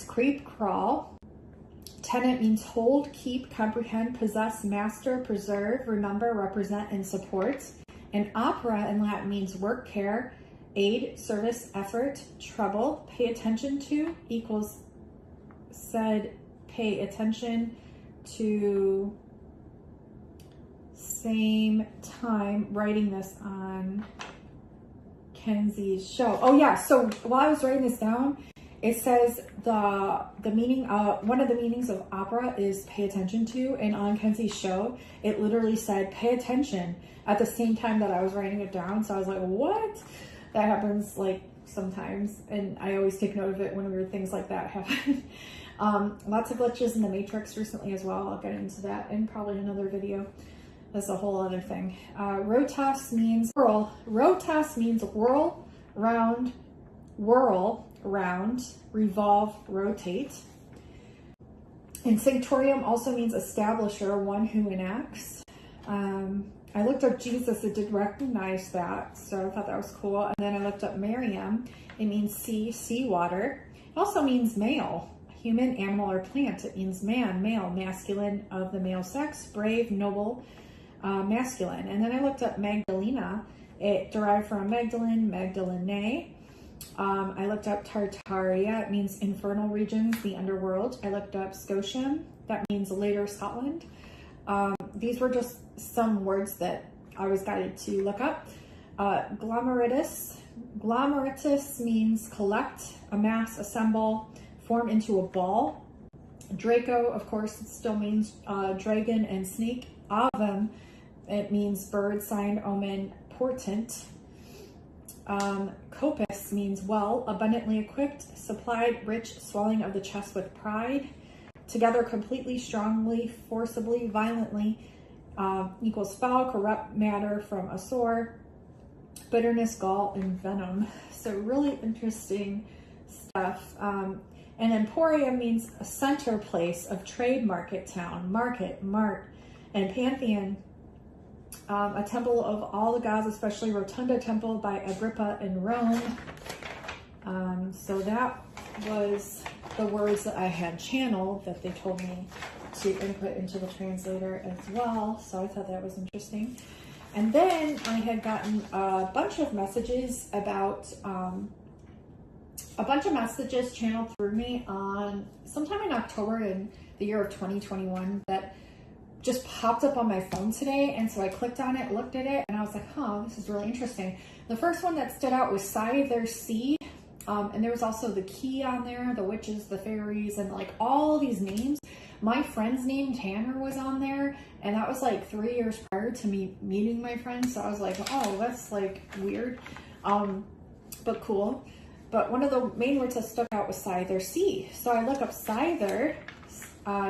creep, crawl. Tenet means hold, keep, comprehend, possess, master, preserve, remember, represent, and support. And opera in Latin means work, care, aid, service, effort, trouble, pay attention to, equals said pay attention to, same time writing this on Kenzie's show. Oh yeah, so while I was writing this down, it says the meaning, one of the meanings of opera is pay attention to, and on Kenzie's show, it literally said pay attention at the same time that I was writing it down. So I was like, what? That happens like sometimes, and I always take note of it when weird things like that happen. Lots of glitches in the Matrix recently as well. I'll get into that in probably another video. That's a whole other thing. Rotas means whirl. Rotas means whirl, round, revolve, rotate. And Sanctorium also means establisher, one who enacts. I looked up Jesus, it did recognize that, so I thought that was cool. And then I looked up Miriam, it means sea, seawater. It also means male, human, animal, or plant. It means man, male, masculine of the male sex, brave, noble, masculine. And then I looked up Magdalena, it derived from Magdalene, Magdalene. I looked up Tartaria, it means infernal regions, the underworld. I looked up Scotium, that means later Scotland. These were just some words that I was guided to look up. Glomeratus means collect, amass, assemble, form into a ball. Draco, of course, it still means dragon and snake. Avum, it means bird, sign, omen, portent. Copus means well, abundantly equipped, supplied, rich, swelling of the chest with pride. Together, completely, strongly, forcibly, violently, equals foul, corrupt matter from a sore, bitterness, gall, and venom. So really interesting stuff. And Emporium means a center place of trade, market, town, market, mart, and pantheon. A temple of all the gods, especially Rotunda Temple by Agrippa in Rome. So that was the words that I had channeled that they told me to input into the translator as well. So I thought that was interesting. And then I had gotten a bunch of messages about, channeled through me on sometime in October in the year of 2021 that just popped up on my phone today. And so I clicked on it, looked at it, and I was like, huh, this is really interesting. The first one that stood out was Scyther Sea. And there was also the key on there, the witches, the fairies, and like all these names. My friend's name, Tanner, was on there, and that was like 3 years prior to me meeting my friend. So I was like, oh, that's like weird, but cool. But one of the main words that stuck out was Scyther Sea. So I look up Scyther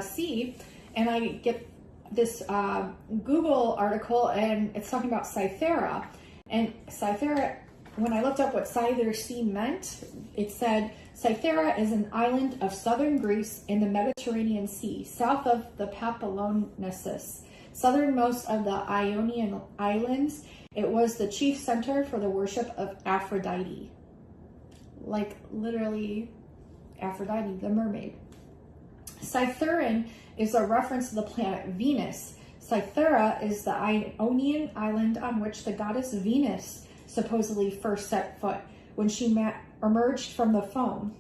Sea, and I get this Google article, and it's talking about Cythera. And Cythera, when I looked up what Scyther Sea meant, it said Cythera is an island of southern Greece in the Mediterranean Sea, south of the Peloponnesus, southernmost of the Ionian Islands. It was the chief center for the worship of Aphrodite. Like literally Aphrodite, the mermaid. Cytheran is a reference to the planet Venus. Cythera is the Ionian island on which the goddess Venus supposedly first set foot when she emerged from the foam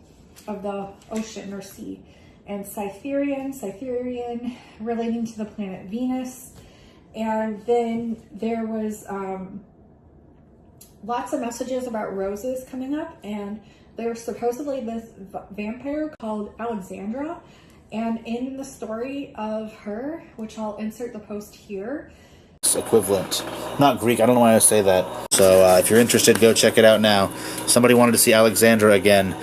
of the ocean or sea. And Cytherian, relating to the planet Venus. And then there was lots of messages about roses coming up, and there's supposedly this vampire called Alexandra. And in the story of her, which I'll insert the post here, equivalent. Not Greek, I don't know why I say that. So if you're interested, go check it out now. Somebody wanted to see Alexandra again,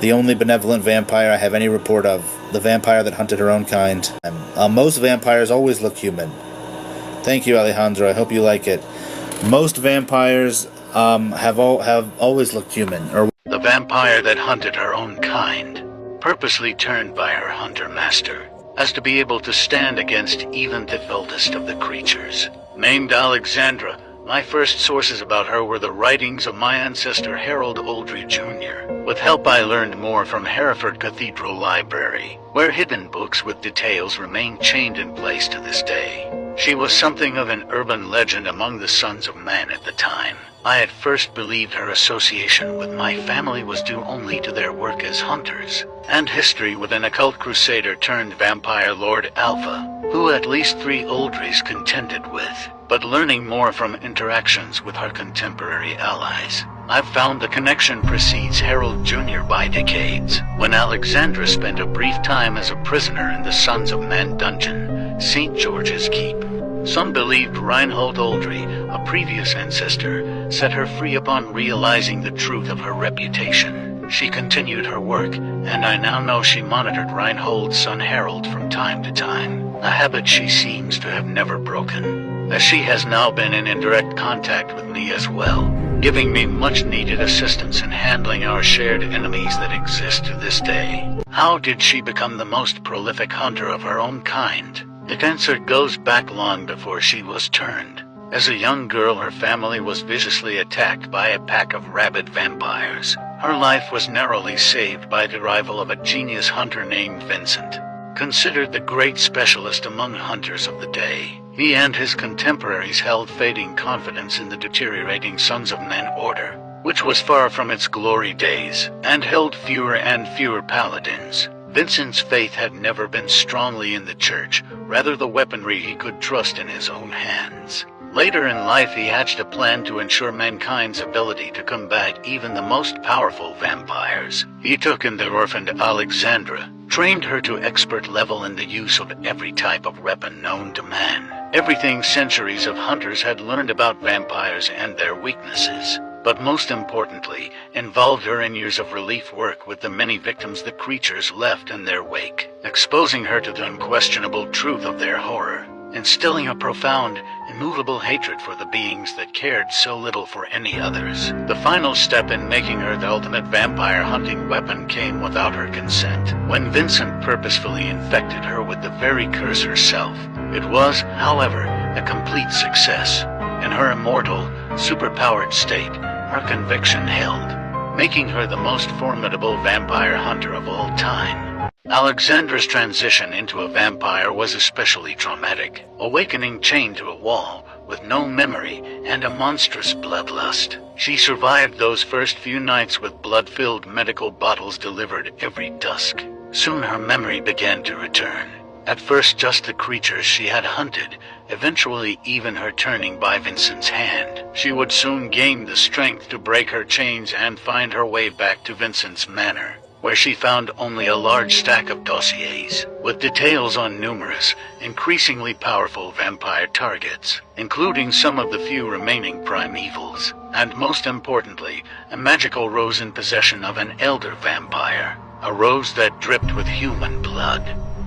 the only benevolent vampire I have any report of, the vampire that hunted her own kind. Most vampires always look human. Thank you, Alejandro, I hope you like it. Most vampires have always looked human. Or the vampire that hunted her own kind, purposely turned by her hunter master, as to be able to stand against even the oldest of the creatures. Named Alexandra, my first sources about her were the writings of my ancestor Harold Oldry Jr. With help I learned more from Hereford Cathedral Library, where hidden books with details remain chained in place to this day. She was something of an urban legend among the sons of man at the time. I at first believed her association with my family was due only to their work as hunters, and history with an occult crusader turned vampire Lord Alpha, who at least 3 Oldrys contended with. But learning more from interactions with her contemporary allies, I've found the connection precedes Harold Jr. by decades, when Alexandra spent a brief time as a prisoner in the Sons of Man dungeon, St. George's Keep. Some believed Reinhold Oldry, a previous ancestor, set her free upon realizing the truth of her reputation. She continued her work, and I now know she monitored Reinhold's son Harold from time to time, a habit she seems to have never broken, as she has now been in indirect contact with me as well, giving me much needed assistance in handling our shared enemies that exist to this day. How did she become the most prolific hunter of her own kind? The answer goes back long before she was turned. As a young girl, her family was viciously attacked by a pack of rabid vampires. Her life was narrowly saved by the arrival of a genius hunter named Vincent, considered the great specialist among hunters of the day. He and his contemporaries held fading confidence in the deteriorating Sons of Men order, which was far from its glory days, and held fewer and fewer paladins. Vincent's faith had never been strongly in the church, rather the weaponry he could trust in his own hands. Later in life he hatched a plan to ensure mankind's ability to combat even the most powerful vampires. He took in the orphaned Alexandra, trained her to expert level in the use of every type of weapon known to man. Everything centuries of hunters had learned about vampires and their weaknesses, but most importantly, involved her in years of relief work with the many victims the creatures left in their wake, exposing her to the unquestionable truth of their horror, instilling a profound, immovable hatred for the beings that cared so little for any others. The final step in making her the ultimate vampire hunting weapon came without her consent, when Vincent purposefully infected her with the very curse herself. It was, however, a complete success. In her immortal, superpowered state, her conviction held, making her the most formidable vampire hunter of all time. Alexandra's transition into a vampire was especially traumatic, awakening chained to a wall, with no memory and a monstrous bloodlust. She survived those first few nights with blood-filled medical bottles delivered every dusk. Soon her memory began to return. At first just the creatures she had hunted, eventually even her turning by Vincent's hand. She would soon gain the strength to break her chains and find her way back to Vincent's manor, where she found only a large stack of dossiers, with details on numerous, increasingly powerful vampire targets, including some of the few remaining primevals, and most importantly, a magical rose in possession of an elder vampire, a rose that dripped with human blood,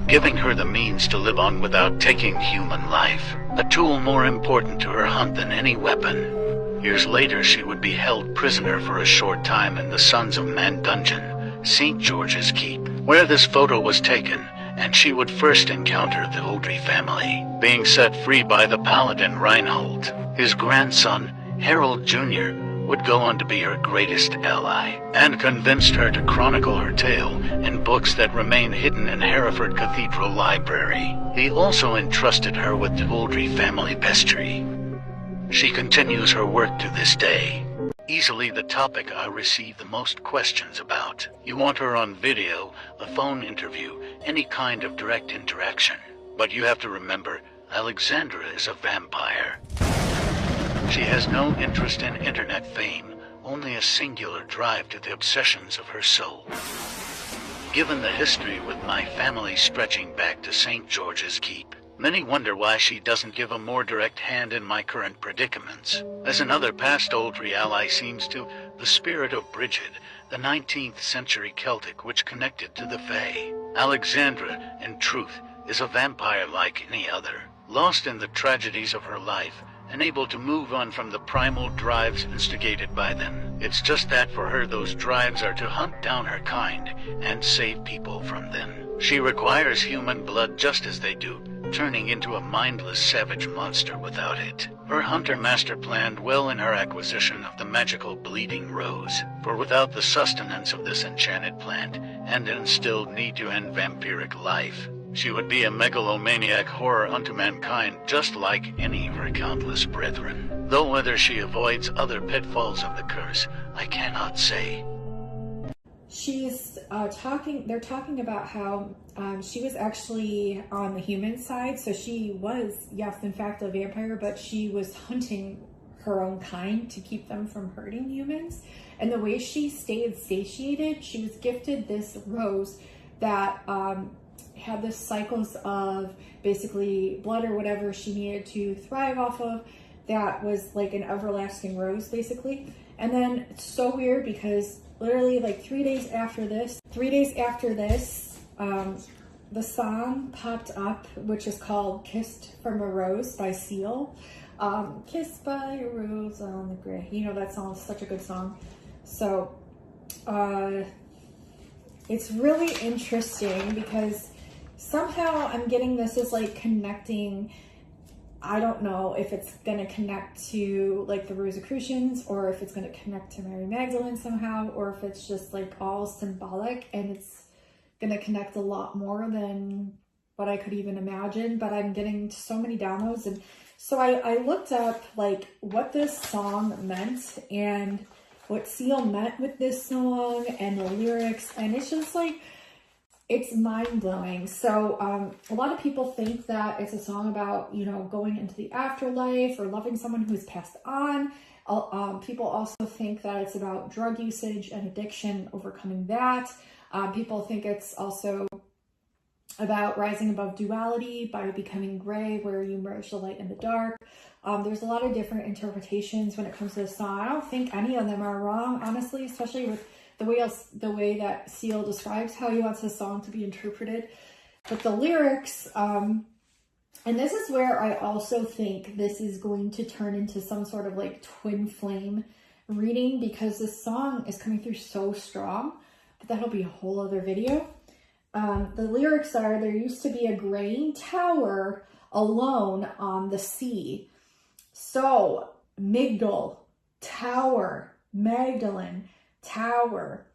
giving her the means to live on without taking human life, a tool more important to her hunt than any weapon. Years later she would be held prisoner for a short time in the Sons of Man dungeon, St. George's Keep, where this photo was taken, and she would first encounter the Oldry family, being set free by the paladin Reinhold. His grandson, Harold Jr., would go on to be her greatest ally, and convinced her to chronicle her tale in books that remain hidden in Hereford Cathedral Library. He also entrusted her with the Oldry family bestiary. She continues her work to this day. Easily the topic I receive the most questions about. You want her on video, a phone interview, any kind of direct interaction. But you have to remember, Alexandra is a vampire. She has no interest in internet fame, only a singular drive to the obsessions of her soul. Given the history with my family stretching back to St. George's Keep, many wonder why she doesn't give a more direct hand in my current predicaments. As another past Oldry ally seems to, the spirit of Bridget, the 19th century Celtic which connected to the Fae. Alexandra, in truth, is a vampire like any other, lost in the tragedies of her life, and able to move on from the primal drives instigated by them. It's just that for her, those drives are to hunt down her kind and save people from them. She requires human blood just as they do, turning into a mindless savage monster without it. Her hunter master planned well in her acquisition of the magical bleeding rose, for without the sustenance of this enchanted plant and an instilled need to end vampiric life, she would be a megalomaniac horror unto mankind, just like any of her countless brethren. Though whether she avoids other pitfalls of the curse, I cannot say. She's they're talking about how she was actually on the human side. So she was, yes, in fact, a vampire, but she was hunting her own kind to keep them from hurting humans. And the way she stayed satiated, she was gifted this rose that had this cycles of basically blood or whatever she needed to thrive off of. That was like an everlasting rose, basically. And then it's so weird because literally like 3 days after this, the song popped up, which is called Kissed from a Rose by Seal. Kissed by a rose on the gray. You know, that song is such a good song. So it's really interesting because somehow I'm getting this as like connecting. I don't know if it's going to connect to like the Rosicrucians or if it's going to connect to Mary Magdalene somehow, or if it's just like all symbolic and it's going to connect a lot more than what I could even imagine. But I'm getting so many downloads. And so I looked up like what this song meant and what Seal meant with this song and the lyrics. And it's just like, it's mind-blowing. So a lot of people think that it's a song about, you know, going into the afterlife or loving someone who's passed on. People also think that it's about drug usage and addiction, overcoming that. People think it's also about rising above duality by becoming gray, where you merge the light and the dark. There's a lot of different interpretations when it comes to the song. I don't think any of them are wrong, honestly, especially with the way that Seal describes how he wants his song to be interpreted. But the lyrics, and this is where I also think this is going to turn into some sort of like twin flame reading, because this song is coming through so strong, but that'll be a whole other video. The lyrics are, there used to be a graying tower alone on the sea. So, Migdal, tower, Magdalene, tower.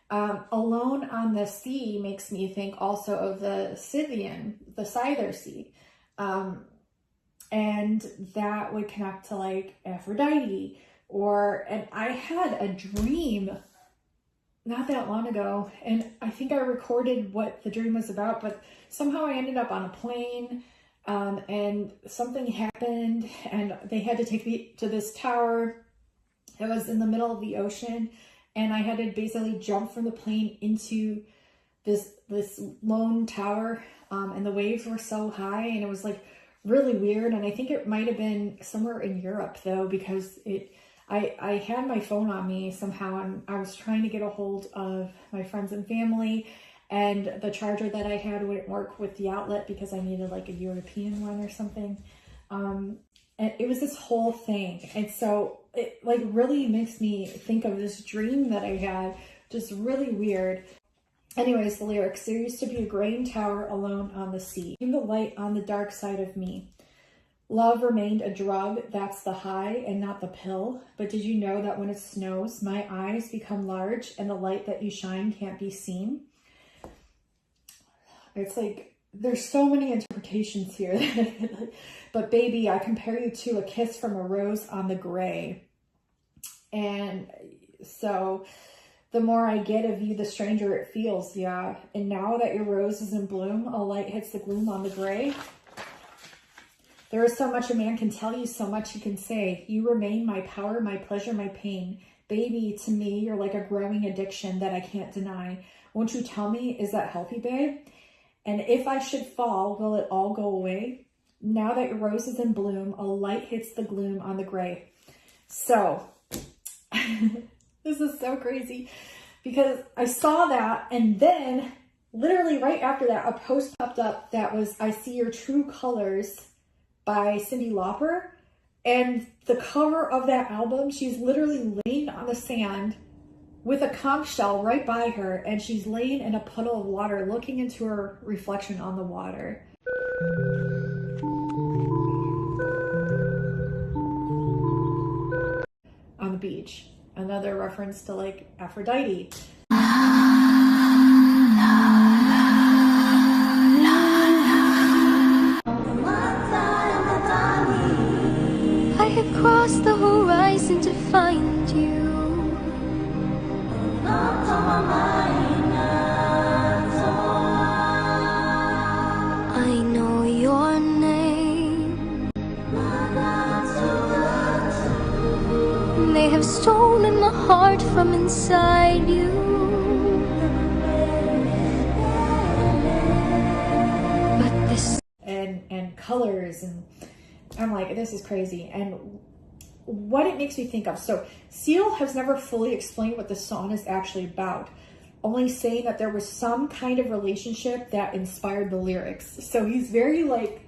Alone on the sea makes me think also of the Scythian, the Scyther Sea. And that would connect to like Aphrodite, and I had a dream not that long ago, and I think I recorded what the dream was about, but somehow I ended up on a plane, and something happened, and they had to take me to this tower. It was in the middle of the ocean, and I had to basically jump from the plane into this lone tower, and the waves were so high, and it was like really weird. And I think it might have been somewhere in Europe though, because I had my phone on me somehow, and I was trying to get a hold of my friends and family, and the charger that I had wouldn't work with the outlet because I needed like a European one or something. And it was this whole thing. And so it like really makes me think of this dream that I had, just really weird. Anyways, the lyrics, there used to be a graying tower alone on the sea, the light on the dark side of me. Love remained a drug, that's the high and not the pill. But did you know that when it snows, my eyes become large and the light that you shine can't be seen? It's like, there's so many interpretations here. But baby, I compare you to a kiss from a rose on the gray. And so the more I get of you, the stranger it feels, yeah. And now that your rose is in bloom, a light hits the gloom on the gray. There is so much a man can tell you, so much he can say. You remain my power, my pleasure, my pain. Baby, to me, you're like a growing addiction that I can't deny. Won't you tell me, is that healthy, babe? And if I should fall, will it all go away? Now that your rose is in bloom, a light hits the gloom on the gray. So, this is so crazy because I saw that, and then literally right after that, a post popped up that was, I See Your True Colors by Cyndi Lauper. And the cover of that album, she's literally laying on the sand with a conch shell right by her, and she's laying in a puddle of water looking into her reflection on the water. On the beach. Another reference to like Aphrodite. I have crossed the horizon to find you. I know your name. They have stolen my heart from inside you. But this and colors, and I'm like, this is crazy. And what it makes me think of, so Seal has never fully explained what the song is actually about, only saying that there was some kind of relationship that inspired the lyrics. So he's very like,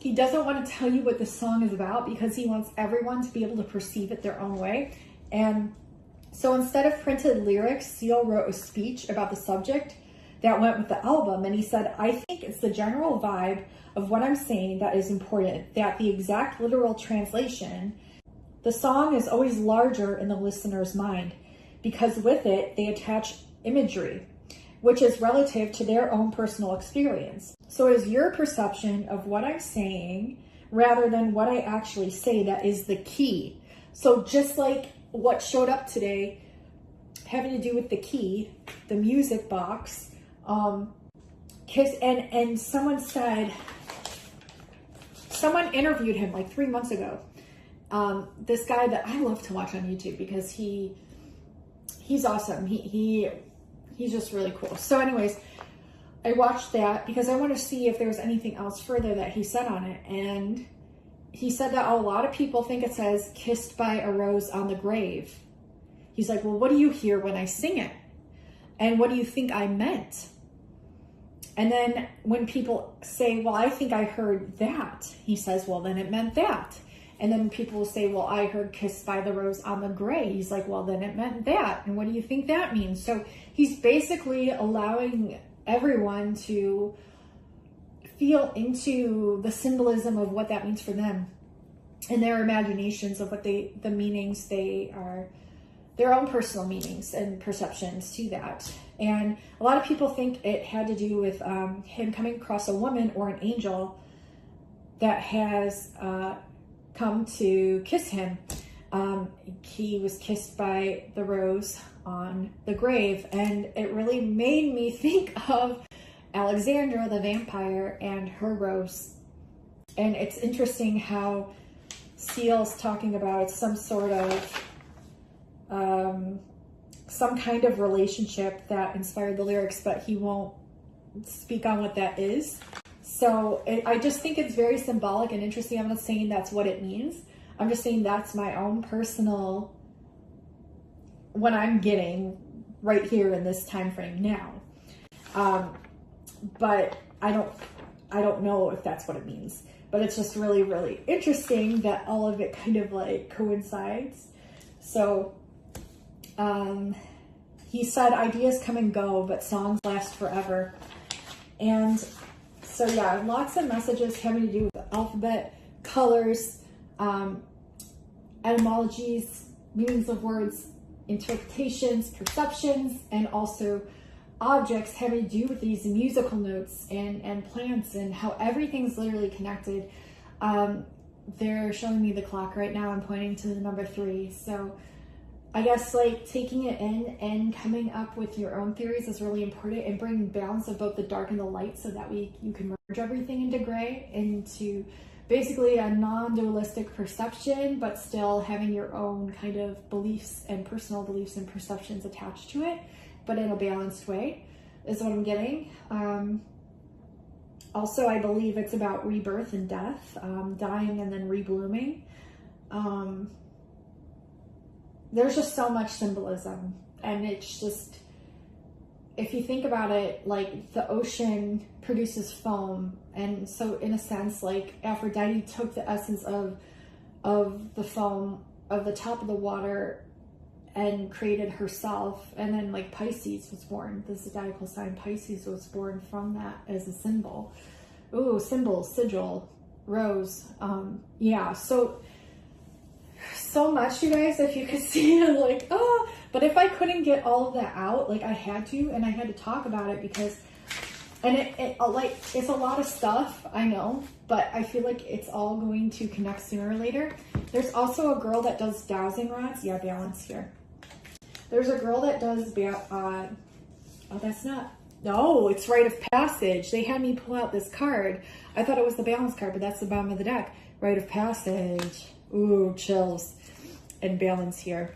he doesn't want to tell you what the song is about because he wants everyone to be able to perceive it their own way. And so instead of printed lyrics, Seal wrote a speech about the subject that went with the album. And he said, I think it's the general vibe of what I'm saying that is important, that the exact literal translation, the song is always larger in the listener's mind because with it, they attach imagery, which is relative to their own personal experience. So it is your perception of what I'm saying rather than what I actually say that is the key. So just like what showed up today, having to do with the key, the music box, and someone said, someone interviewed him like 3 months ago. This guy that I love to watch on YouTube because he's awesome. He's just really cool. So anyways, I watched that because I want to see if there was anything else further that he said on it. And he said that a lot of people think it says kissed by a rose on the grave. He's like, well, what do you hear when I sing it? And what do you think I meant? And then when people say, well, I think I heard that, he says, well, then it meant that. And then people will say, well, I heard kissed by the rose on the grave. He's like, well, then it meant that. And what do you think that means? So he's basically allowing everyone to feel into the symbolism of what that means for them and their imaginations of what the meanings they are, their own personal meanings and perceptions to that. And a lot of people think it had to do with him coming across a woman or an angel that has come to kiss him. He was kissed by the rose on the grave, and it really made me think of Alexandra the vampire and her rose. And it's interesting how Seal's talking about some sort of some kind of relationship that inspired the lyrics, but he won't speak on what that is. So I just think it's very symbolic and interesting. I'm not saying that's what it means. I'm just saying that's my own personal, what I'm getting right here in this time frame now. But I don't know if that's what it means. But it's just really, really interesting that all of it kind of like coincides. So he said ideas come and go, but songs last forever. And so yeah, lots of messages having to do with the alphabet, colors, etymologies, meanings of words, interpretations, perceptions, and also objects having to do with these musical notes and plants and how everything's literally connected. They're showing me the clock right now. I'm pointing to the number 3. So I guess like taking it in and coming up with your own theories is really important, and bringing balance of both the dark and the light so that you can merge everything into gray, into basically a non-dualistic perception, but still having your own kind of beliefs and personal beliefs and perceptions attached to it, but in a balanced way is what I'm getting. Also, I believe it's about rebirth and death, dying and then reblooming. There's just so much symbolism, and it's just, if you think about it, like the ocean produces foam, and so in a sense, like Aphrodite took the essence of of the foam of the top of the water and created herself. And then like Pisces was born, the zodiacal sign Pisces was born from that as a symbol. Ooh, symbol, sigil, rose. Yeah, so much, you guys, if you could see it, like, oh, but if I couldn't get all of that out, like I had to, and I had to talk about it because, and it like, it's a lot of stuff, I know, but I feel like it's all going to connect sooner or later. There's also a girl that does dowsing rods. Yeah, balance here. There's a girl that does, oh, that's not, no, it's rite of passage. They had me pull out this card. I thought it was the balance card, but that's the bottom of the deck. Rite of passage. Ooh, chills. And balance here.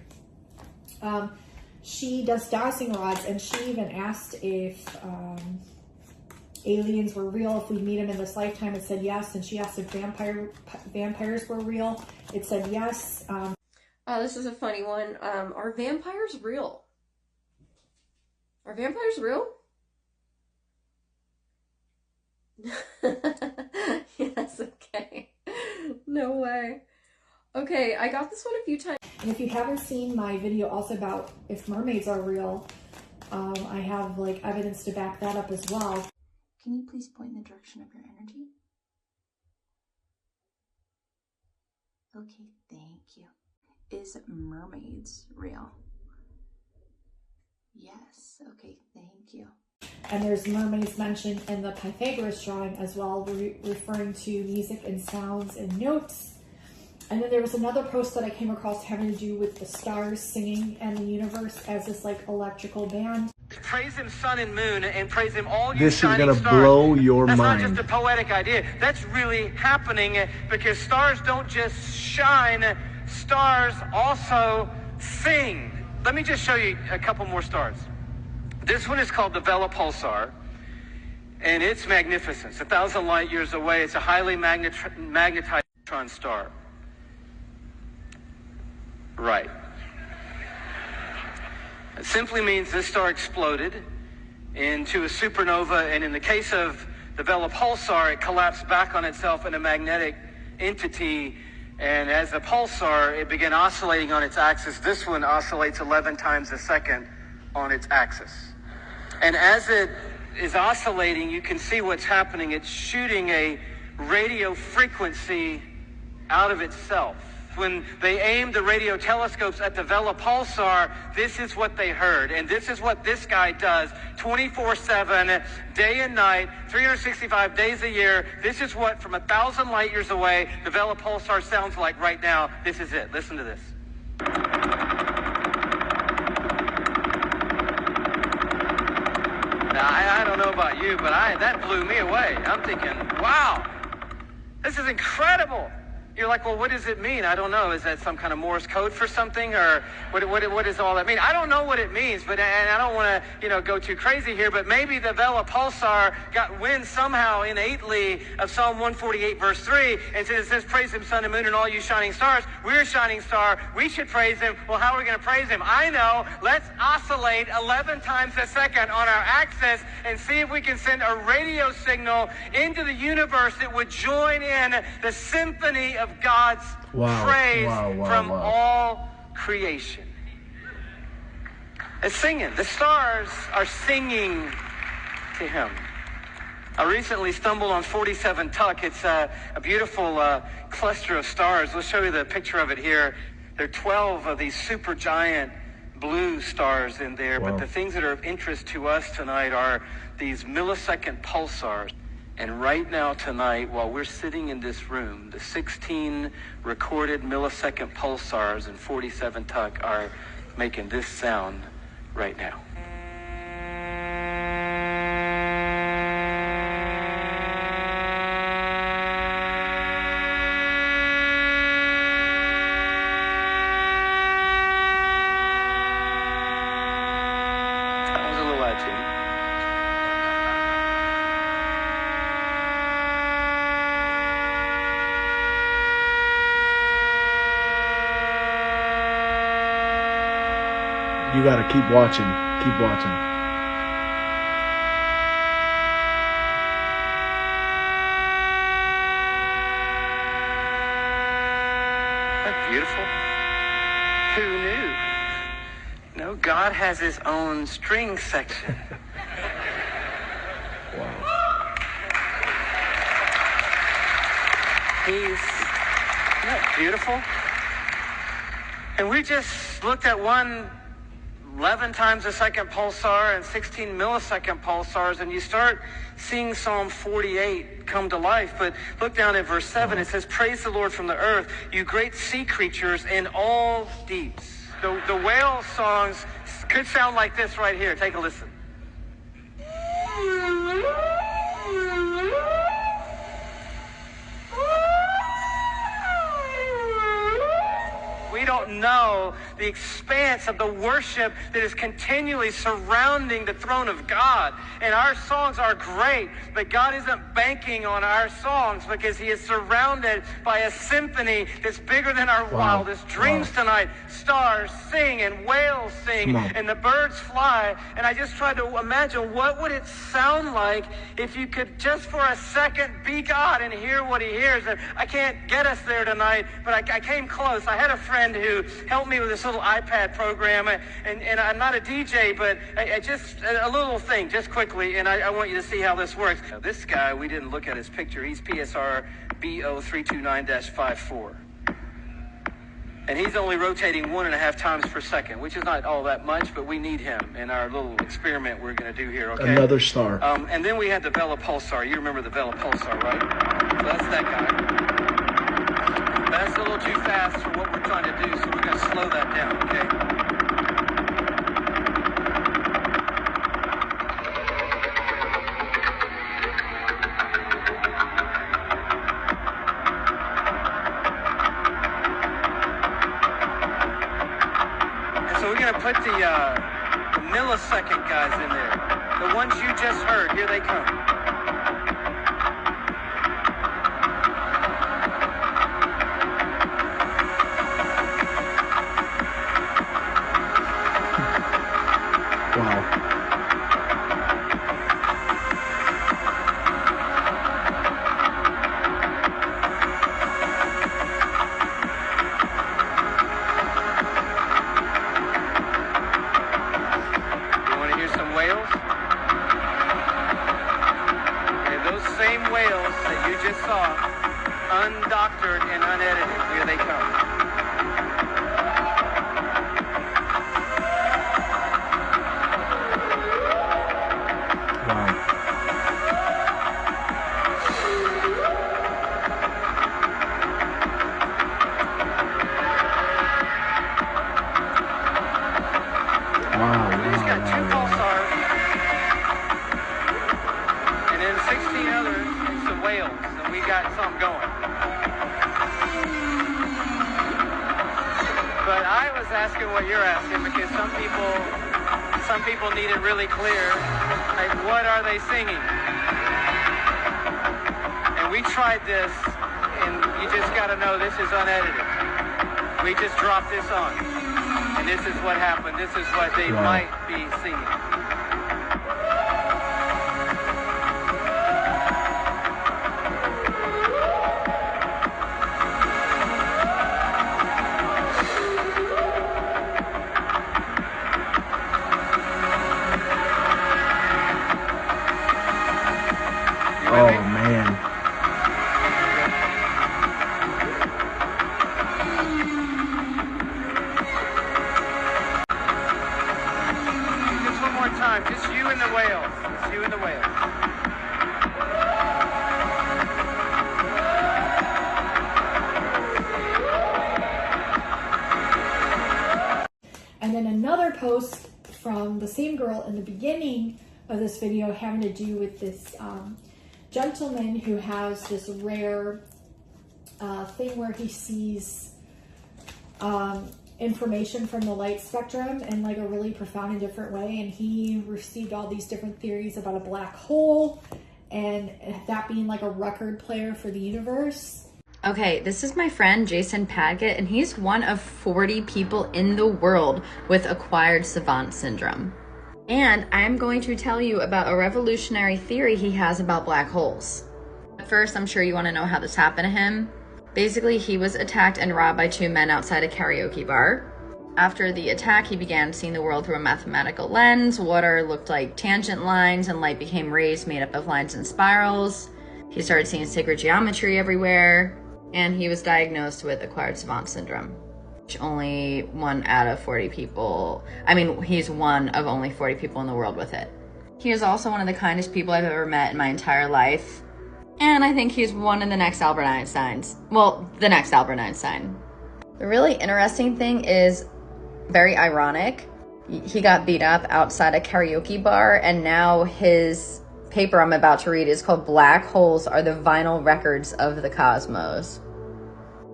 She does dowsing rods, and she even asked if aliens were real, if we meet them in this lifetime. It said yes. And she asked if vampires were real. It said yes. This is a funny one. Are vampires real? Are vampires real? Yes, okay. No way. Okay, I got this one a few times. And if you haven't seen my video also about if mermaids are real, I have like evidence to back that up as well. Can you please point in the direction of your energy? Okay, thank you. Is mermaids real? Yes, okay, thank you. And there's mermaids mentioned in the Pythagoras drawing as well, referring to music and sounds and notes. And then there was another post that I came across having to do with the stars singing and the universe as this like electrical band. Praise him, sun and moon, and praise him all you This is shining gonna stars. blow your That's mind. not just a poetic idea. That's really happening because stars don't just shine, stars also sing. Let me just show you a couple more stars. This one is called the Vela Pulsar, and it's magnificent. It's 1,000 light years away. It's a highly magnetized neutron star. Right. It simply means this star exploded into a supernova, and in the case of the Vela Pulsar, it collapsed back on itself in a magnetic entity, and as a pulsar, it began oscillating on its axis. This one oscillates 11 times a second on its axis. And as it is oscillating, you can see what's happening. It's shooting a radio frequency out of itself. When they aimed the radio telescopes at the Vela Pulsar, this is what they heard. And this is what this guy does 24/7, day and night, 365 days a year. This is what, from 1,000 light years away, the Vela Pulsar sounds like right now. This is it. Listen to this. Now, I don't know about you, but that blew me away. I'm thinking, wow, this is incredible. You're like, well, what does it mean? I don't know. Is that some kind of Morse code for something, or what does all that mean? I don't know what it means, but and I don't want to go too crazy here. But maybe the Vela Pulsar got wind somehow innately of Psalm 148 verse 3, and it says, "Praise Him, sun and moon, and all you shining stars." We're a shining star. We should praise Him. Well, how are we going to praise Him? I know. Let's oscillate 11 times a second on our axis and see if we can send a radio signal into the universe that would join in the symphony of God's praise from all creation. It's singing. The stars are singing to Him. I recently stumbled on 47 Tuc. It's a beautiful cluster of stars. We'll show you the picture of it here. There are 12 of these super giant blue stars in there, but the things that are of interest to us tonight are these millisecond pulsars. And right now tonight, while we're sitting in this room, the 16 recorded millisecond pulsars in 47 Tuc are making this sound right now. That was a little edgy. You gotta keep watching. Keep watching. beautiful? Who knew? You know, God has his own string section. He's, isn't that beautiful? And we just looked at 11 times a second pulsar and 16 millisecond pulsars, and you start seeing Psalm 48 come to life. But look down at verse 7. It says, praise the Lord from the earth, you great sea creatures in all deeps. The whale songs could sound like this right here. Take a listen. We don't know the expanse of the worship that is continually surrounding the throne of God. And our songs are great, but God isn't banking on our songs because he is surrounded by a symphony that's bigger than our wildest dreams tonight. Stars sing and whales sing and the birds fly. And I just tried to imagine what would it sound like if you could just for a second be God and hear what he hears. And I can't get us there tonight, but I came close. I had a friend who helped me with this little iPad program, and I'm not a DJ, but I just a little thing, just quickly, and I want you to see how this works. Now, this guy, we didn't look at his picture. He's PSR BO329-54. And he's only rotating 1.5 times per second, which is not all that much, but we need him in our little experiment we're going to do here, okay? Another star. And then we had the Vela Pulsar. You remember the Vela Pulsar, right? So that's that guy. That's a little too fast for what we're trying to do, so we're going to slow that down, okay? And so we're going to put the millisecond guys in there. The ones you just heard, here they come. Undoctored and unedited. Here they come. He's got 2 pulsars, and then 16 others and some whales, and we got something going. But I was asking what you're asking because some people need it really clear. Like, what are they singing? And we tried this, and you just got to know this is unedited. We just dropped this on, and this is what happened. This is what they might be singing. Oh, man. Just one more time. Just you and the whales. Just you and the whales. And then another post from the same girl in the beginning of this video having to do with this gentleman who has this rare thing where he sees information from the light spectrum in like a really profound and different way, and he received all these different theories about a black hole and that being like a record player for the universe. Okay, this is my friend Jason Padgett, and he's one of 40 people in the world with acquired savant syndrome. And I'm going to tell you about a revolutionary theory he has about black holes. First, I'm sure you want to know how this happened to him. Basically, he was attacked and robbed by two men outside a karaoke bar. After the attack, he began seeing the world through a mathematical lens. Water looked like tangent lines, and light became rays made up of lines and spirals. He started seeing sacred geometry everywhere, and he was diagnosed with acquired savant syndrome, which only 1 out of 40 people, he's one of only 40 people in the world with it. He is also one of the kindest people I've ever met in my entire life. And I think he's one of the next Albert Einsteins. Well, the next Albert Einstein. The really interesting thing is very ironic. He got beat up outside a karaoke bar, and now his paper I'm about to read is called Black Holes Are the Vinyl Records of the Cosmos.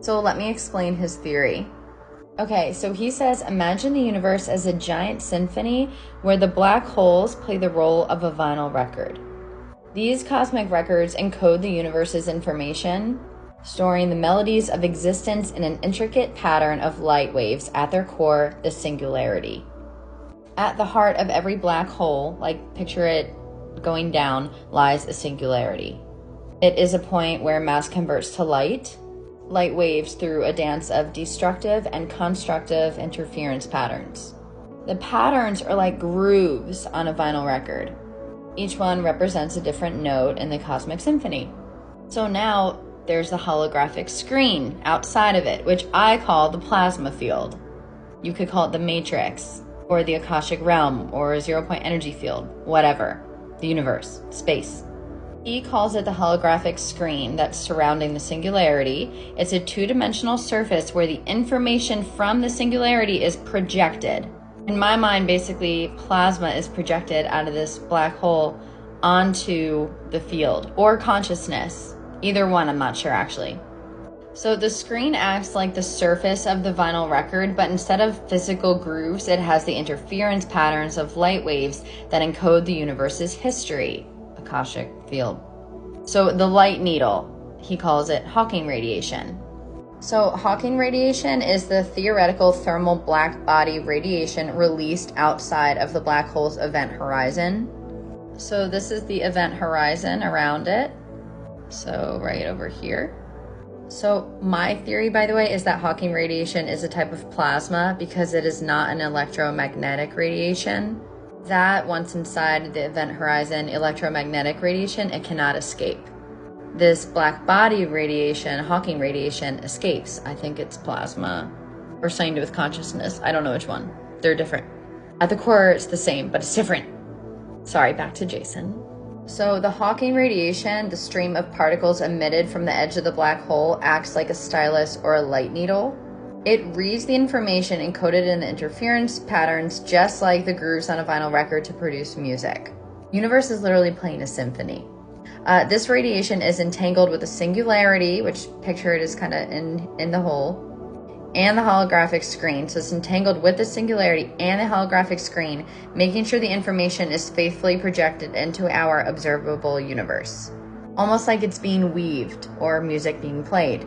So let me explain his theory. Okay, so he says, imagine the universe as a giant symphony where the black holes play the role of a vinyl record. These cosmic records encode the universe's information, storing the melodies of existence in an intricate pattern of light waves, at their core, the singularity. At the heart of every black hole, like picture it going down, lies a singularity. It is a point where mass converts to light waves through a dance of destructive and constructive interference patterns. The patterns are like grooves on a vinyl record. Each one represents a different note in the cosmic symphony. So now there's the holographic screen outside of it, which I call the plasma field. You could call it the matrix, or the Akashic realm, or a zero-point energy field, whatever. The universe, space. He calls it the holographic screen that's surrounding the singularity. It's a two-dimensional surface where the information from the singularity is projected. In my mind, basically, plasma is projected out of this black hole onto the field, or consciousness. Either one, I'm not sure actually. So the screen acts like the surface of the vinyl record, but instead of physical grooves, it has the interference patterns of light waves that encode the universe's history, Akashic field. So the light needle, he calls it Hawking radiation. So Hawking radiation is the theoretical thermal black body radiation released outside of the black hole's event horizon. So this is the event horizon around it. So right over here. So my theory, by the way, is that Hawking radiation is a type of plasma because it is not an electromagnetic radiation. That once inside the event horizon, electromagnetic radiation, it cannot escape. This black body radiation, Hawking radiation, escapes. I think it's plasma or something to do with consciousness. I don't know which one. They're different. At the core, it's the same, but it's different. Sorry, back to Jason. So the Hawking radiation, the stream of particles emitted from the edge of the black hole, acts like a stylus or a light needle. It reads the information encoded in the interference patterns just like the grooves on a vinyl record to produce music. Universe is literally playing a symphony. This radiation is entangled with the singularity, which picture it is kind of in the hole, and the holographic screen. So it's entangled with the singularity and the holographic screen, making sure the information is faithfully projected into our observable universe. Almost like it's being weaved, or music being played,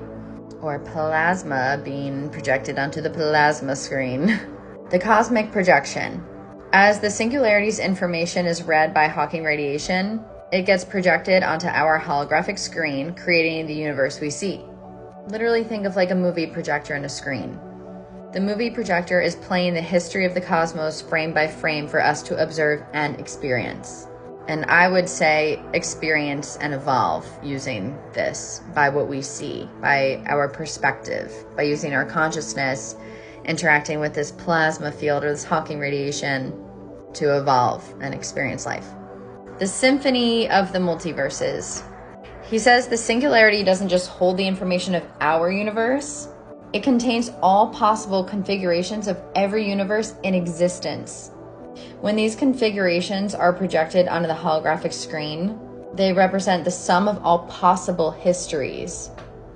or plasma being projected onto the plasma screen. The cosmic projection. As the singularity's information is read by Hawking radiation, it gets projected onto our holographic screen, creating the universe we see. Literally think of like a movie projector and a screen. The movie projector is playing the history of the cosmos frame by frame for us to observe and experience. And I would say experience and evolve using this by what we see, by our perspective, by using our consciousness, interacting with this plasma field or this Hawking radiation to evolve and experience life. The symphony of the multiverses. He says the singularity doesn't just hold the information of our universe, it contains all possible configurations of every universe in existence. When these configurations are projected onto the holographic screen, they represent the sum of all possible histories,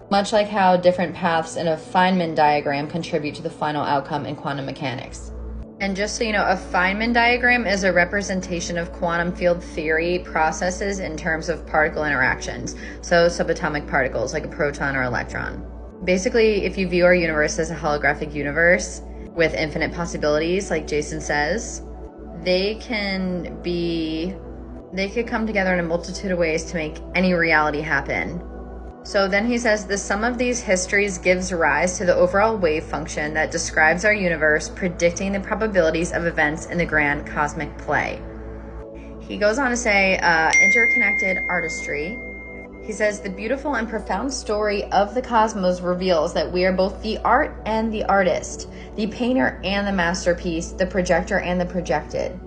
much like how different paths in a Feynman diagram contribute to the final outcome in quantum mechanics. And just so you know, a Feynman diagram is a representation of quantum field theory processes in terms of particle interactions, so subatomic particles like a proton or electron. Basically, if you view our universe as a holographic universe with infinite possibilities, like Jason says, they could come together in a multitude of ways to make any reality happen. So then he says, the sum of these histories gives rise to the overall wave function that describes our universe, predicting the probabilities of events in the grand cosmic play. He goes on to say, interconnected artistry. He says, the beautiful and profound story of the cosmos reveals that we are both the art and the artist, the painter and the masterpiece, the projector and the projected.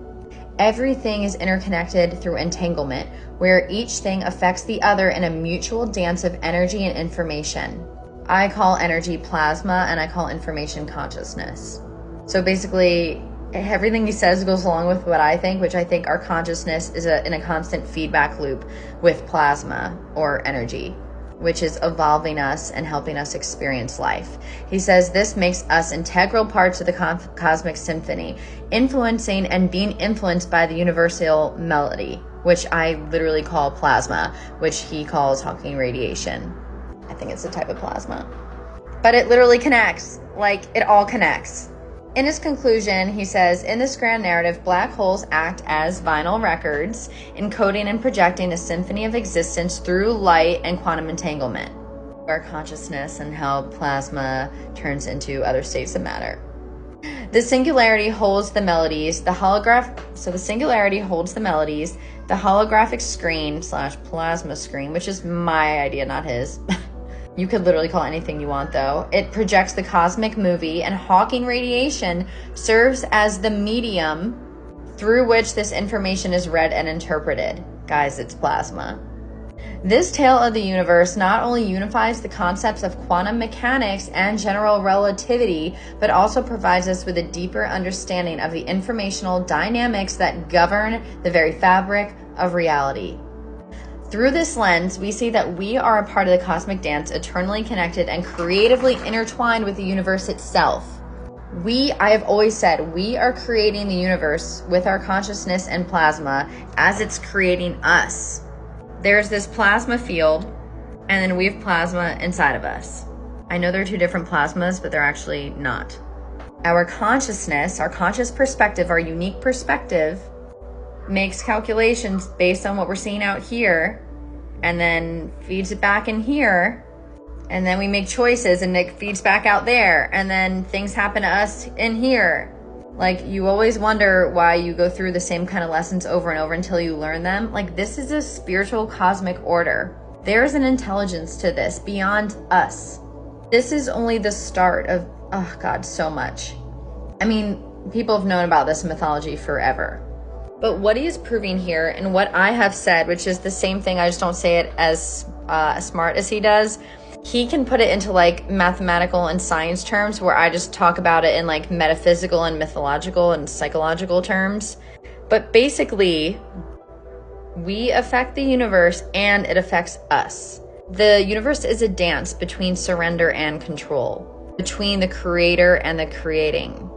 Everything is interconnected through entanglement, where each thing affects the other in a mutual dance of energy and information. I call energy plasma, and I call information consciousness. So basically, everything he says goes along with what I think, which I think our consciousness is in a constant feedback loop with plasma or energy, which is evolving us and helping us experience life. He says this makes us integral parts of the cosmic symphony, influencing and being influenced by the universal melody, which I literally call plasma, which he calls Hawking radiation. I think it's a type of plasma. But it literally connects, like it all connects. In his conclusion, he says, in this grand narrative, black holes act as vinyl records, encoding and projecting a symphony of existence through light and quantum entanglement. Our consciousness and how plasma turns into other states of matter. The singularity holds the melodies, the holographic screen / plasma screen, which is my idea, not his. You could literally call it anything you want, though. It projects the cosmic movie, and Hawking radiation serves as the medium through which this information is read and interpreted. Guys, it's plasma. This tale of the universe not only unifies the concepts of quantum mechanics and general relativity, but also provides us with a deeper understanding of the informational dynamics that govern the very fabric of reality. Through this lens, we see that we are a part of the cosmic dance, eternally connected and creatively intertwined with the universe itself. I have always said, we are creating the universe with our consciousness and plasma as it's creating us. There's this plasma field, and then we have plasma inside of us. I know they're two different plasmas, but they're actually not. Our consciousness, our conscious perspective, our unique perspective, makes calculations based on what we're seeing out here, and then feeds it back in here, and then we make choices and it feeds back out there, and then things happen to us in here. Like, you always wonder why you go through the same kind of lessons over and over until you learn them. Like, this is a spiritual cosmic order. There's an intelligence to this beyond us. This is only the start of, oh God, so much. I mean, people have known about this in mythology forever. But what he is proving here, and what I have said, which is the same thing, I just don't say it as smart as he does, he can put it into like mathematical and science terms, where I just talk about it in like metaphysical and mythological and psychological terms. But basically, we affect the universe and it affects us. The universe is a dance between surrender and control, between the creator and the creating.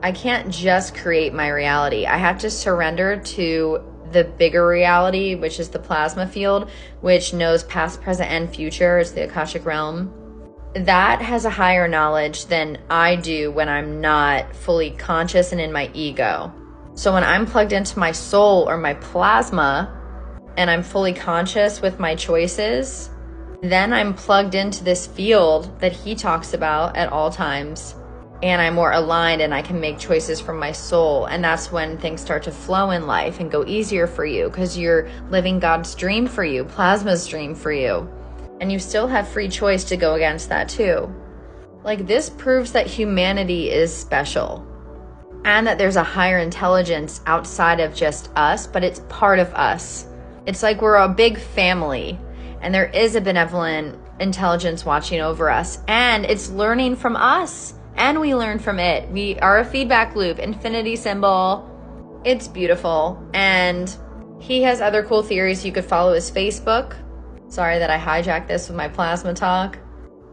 I can't just create my reality. I have to surrender to the bigger reality, which is the plasma field, which knows past, present, and future. It's the Akashic realm. That has a higher knowledge than I do when I'm not fully conscious and in my ego. So when I'm plugged into my soul or my plasma, and I'm fully conscious with my choices, then I'm plugged into this field that he talks about at all times. And I'm more aligned and I can make choices from my soul. And that's when things start to flow in life and go easier for you, because you're living God's dream for you, plasma's dream for you. And you still have free choice to go against that too. Like, this proves that humanity is special and that there's a higher intelligence outside of just us, but it's part of us. It's like we're a big family and there is a benevolent intelligence watching over us, and it's learning from us. And we learn from it. We are a feedback loop, infinity symbol. It's beautiful. And he has other cool theories. You could follow his Facebook. Sorry that I hijacked this with my plasma talk.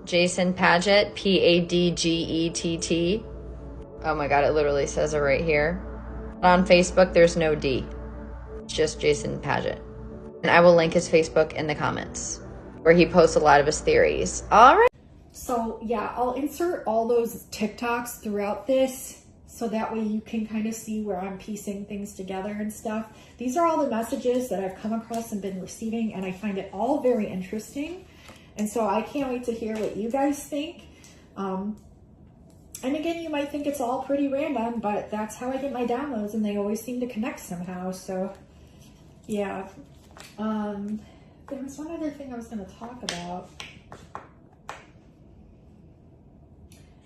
Jason Padgett, Padgett. Oh my God, it literally says it right here. On Facebook, there's no D. It's just Jason Padgett. And I will link his Facebook in the comments, where he posts a lot of his theories. All right. So yeah, I'll insert all those TikToks throughout this, so that way you can kind of see where I'm piecing things together and stuff. These are all the messages that I've come across and been receiving, and I find it all very interesting. And so I can't wait to hear what you guys think. And again, you might think it's all pretty random, but that's how I get my downloads, and they always seem to connect somehow. So yeah. There was one other thing I was going to talk about.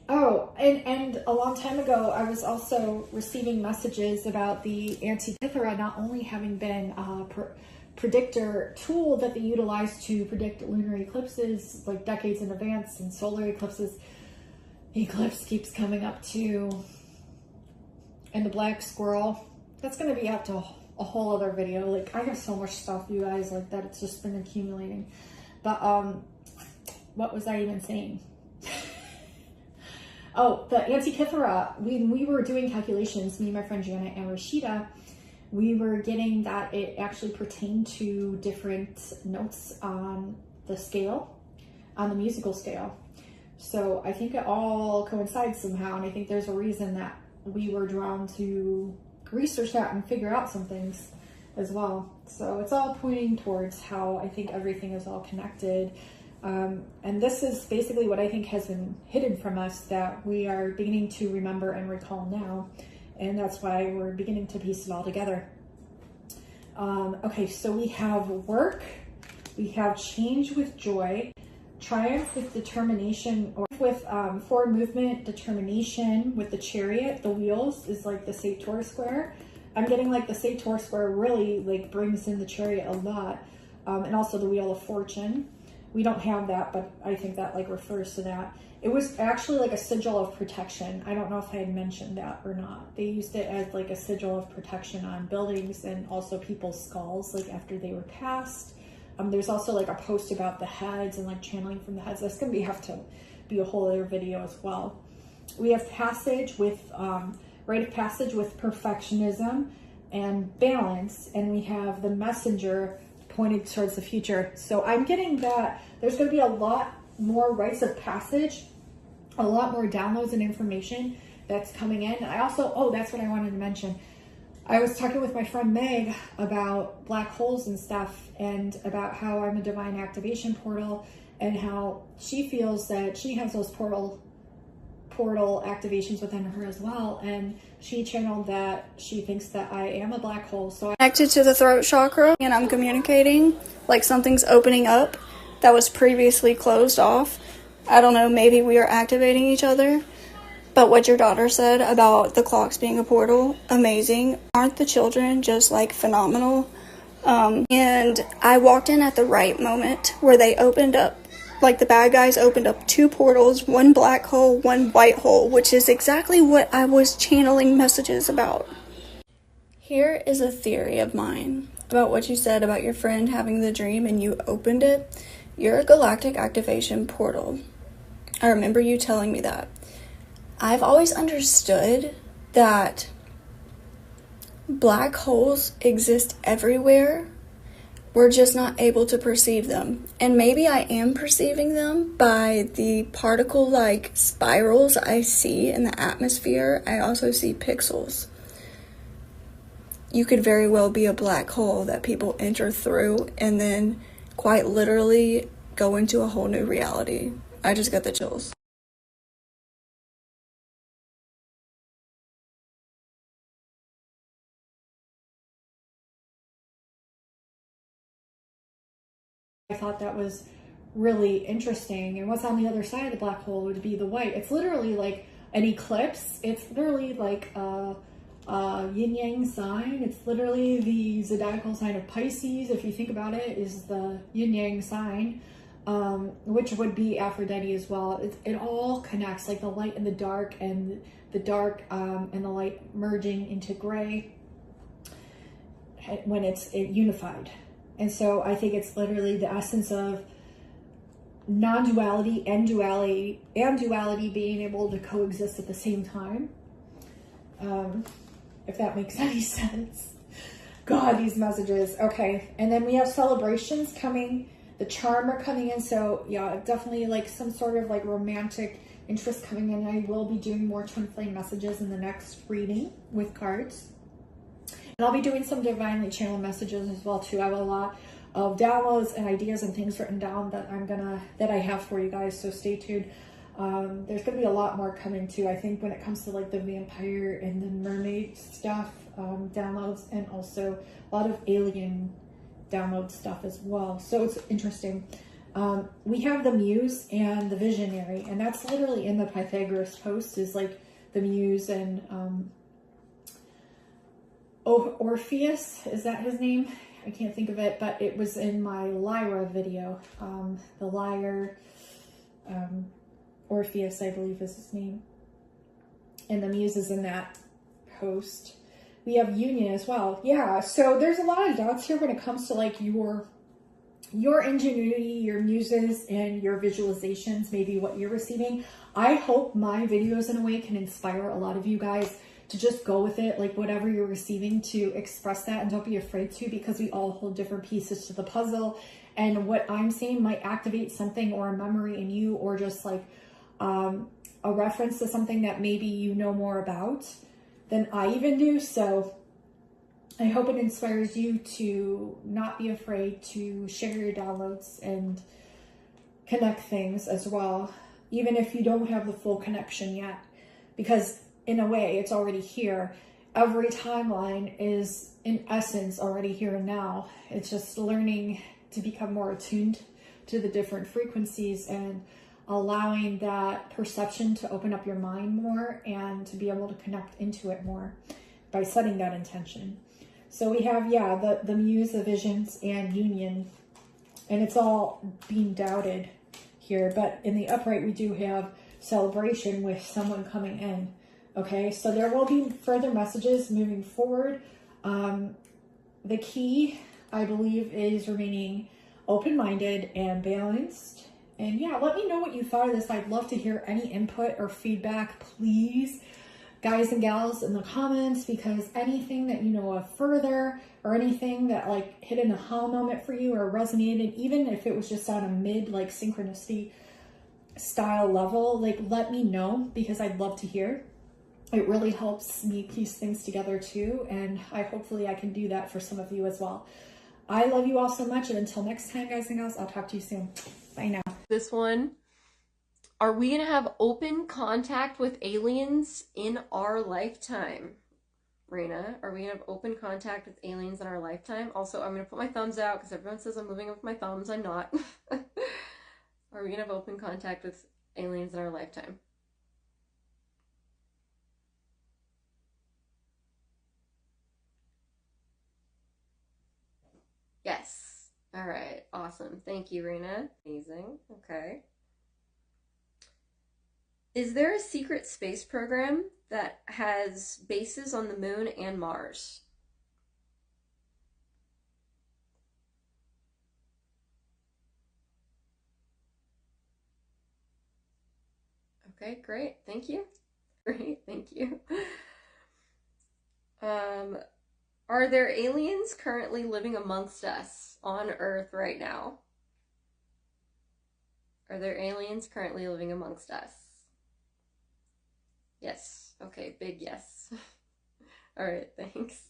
Oh, and a long time ago, I was also receiving messages about the Antikythera not only having been a predictor tool that they utilize to predict lunar eclipses like decades in advance and solar eclipses. The eclipse keeps coming up too. And the black squirrel. That's going to be up to a whole other video. Like, I have so much stuff, you guys, like that it's just been accumulating. But what was I even saying? Oh, the Antikythera, when we were doing calculations, me, my friend Janet, and Rashida, we were getting that it actually pertained to different notes on the scale, on the musical scale. So I think it all coincides somehow, and I think there's a reason that we were drawn to research that and figure out some things as well. So it's all pointing towards how I think everything is all connected. And this is basically what I think has been hidden from us, that we are beginning to remember and recall now. And that's why we're beginning to piece it all together. Okay, so we have work, we have change with joy, triumph with determination, or with forward movement, determination with the chariot. The wheels is like the Sator square. I'm getting like the Sator square really like brings in the chariot a lot. And also the wheel of fortune. We don't have that, but I think that like refers to that. It was actually like a sigil of protection. I don't know if I had mentioned that or not. They used it as like a sigil of protection on buildings and also people's skulls, like after they were passed. There's also like a post about the heads and like channeling from the heads. That's gonna have to be a whole other video as well. We have passage with, rite of passage with perfectionism and balance. And we have the messenger pointed towards the future. So I'm getting that there's going to be a lot more rites of passage, a lot more downloads and information that's coming in. And I also, oh, that's what I wanted to mention. I was talking with my friend Meg about black holes and stuff, and about how I'm a divine activation portal, and how she feels that she has those portal activations within her as well. And she channeled that she thinks that I am a black hole. So I'm connected to the throat chakra, and I'm communicating like something's opening up that was previously closed off. I don't know, maybe we are activating each other. But what your daughter said about the clocks being a portal, amazing. Aren't the children just like phenomenal? And I walked in at the right moment where they opened up, like the bad guys opened up 2 portals, 1 black hole, 1 white hole, which is exactly what I was channeling messages about. Here is a theory of mine about what you said about your friend having the dream and you opened it. You're a galactic activation portal. I remember you telling me that. I've always understood that black holes exist everywhere. We're just not able to perceive them. And maybe I am perceiving them by the particle-like spirals I see in the atmosphere. I also see pixels. You could very well be a black hole that people enter through and then quite literally go into a whole new reality. I just got the chills. I thought that was really interesting. And what's on the other side of the black hole would be the white. It's literally like an eclipse. It's literally like a yin-yang sign. It's literally the zodiacal sign of Pisces, if you think about it, is the yin-yang sign, which would be Aphrodite as well. It all connects, like the light and the dark, and the dark and the light merging into gray when it's unified. And so I think it's literally the essence of non-duality and duality being able to coexist at the same time. If that makes any sense. God, these messages. Okay, and then we have celebrations coming. The charm are coming in. So yeah, definitely like some sort of like romantic interest coming in. I will be doing more twin flame messages in the next reading with cards. And I'll be doing some divinely channeled messages as well too. I have a lot of downloads and ideas and things written down that I have for you guys. So stay tuned. There's gonna be a lot more coming too. I think when it comes to like the vampire and the mermaid stuff, downloads, and also a lot of alien download stuff as well. So it's interesting. We have the muse and the visionary, and that's literally in the Pythagoras post, is like the muse and Orpheus, is that his name? I can't think of it, but it was in my Lyra video. The lyre, Orpheus, I believe is his name. And the muse is in that post. We have union as well. Yeah, so there's a lot of dots here when it comes to like your ingenuity, your muses, and your visualizations, maybe what you're receiving. I hope my videos in a way can inspire a lot of you guys to just go with it, like whatever you're receiving, to express that, and don't be afraid to, because we all hold different pieces to the puzzle. And what I'm saying might activate something or a memory in you, or just like a reference to something that maybe you know more about than I even do. So I hope it inspires you to not be afraid to share your downloads and connect things as well, even if you don't have the full connection yet, because in a way it's already here. Every timeline is in essence already here and now. It's just learning to become more attuned to the different frequencies and allowing that perception to open up your mind more and to be able to connect into it more by setting that intention. So we have, yeah, the muse, the visions, and union, and it's all being doubted here. But in the upright, we do have celebration with someone coming in. Okay, so there will be further messages moving forward. The key, I believe, is remaining open-minded and balanced. And yeah, let me know what you thought of this. I'd love to hear any input or feedback, please, guys and gals, in the comments, because anything that you know of further, or anything that like hit an aha moment for you or resonated, even if it was just on a mid like synchronicity style level, like let me know, because I'd love to hear. It really helps me piece things together too, and hopefully I can do that for some of you as well. I love you all so much, and until next time, guys and gals, I'll talk to you soon. Bye now. This one, are we gonna have open contact with aliens in our lifetime? Raina, are we gonna have open contact with aliens in our lifetime? Also, I'm gonna put my thumbs out because everyone says I'm moving with my thumbs. I'm not. Are we gonna have open contact with aliens in our lifetime? Yes. All right. Awesome. Thank you, Raina. Amazing. Okay. Is there a secret space program that has bases on the moon and Mars? Okay, great. Thank you. Great. Thank you. Are there aliens currently living amongst us on Earth right now? Are there aliens currently living amongst us? Yes. Okay, big yes. All right, thanks.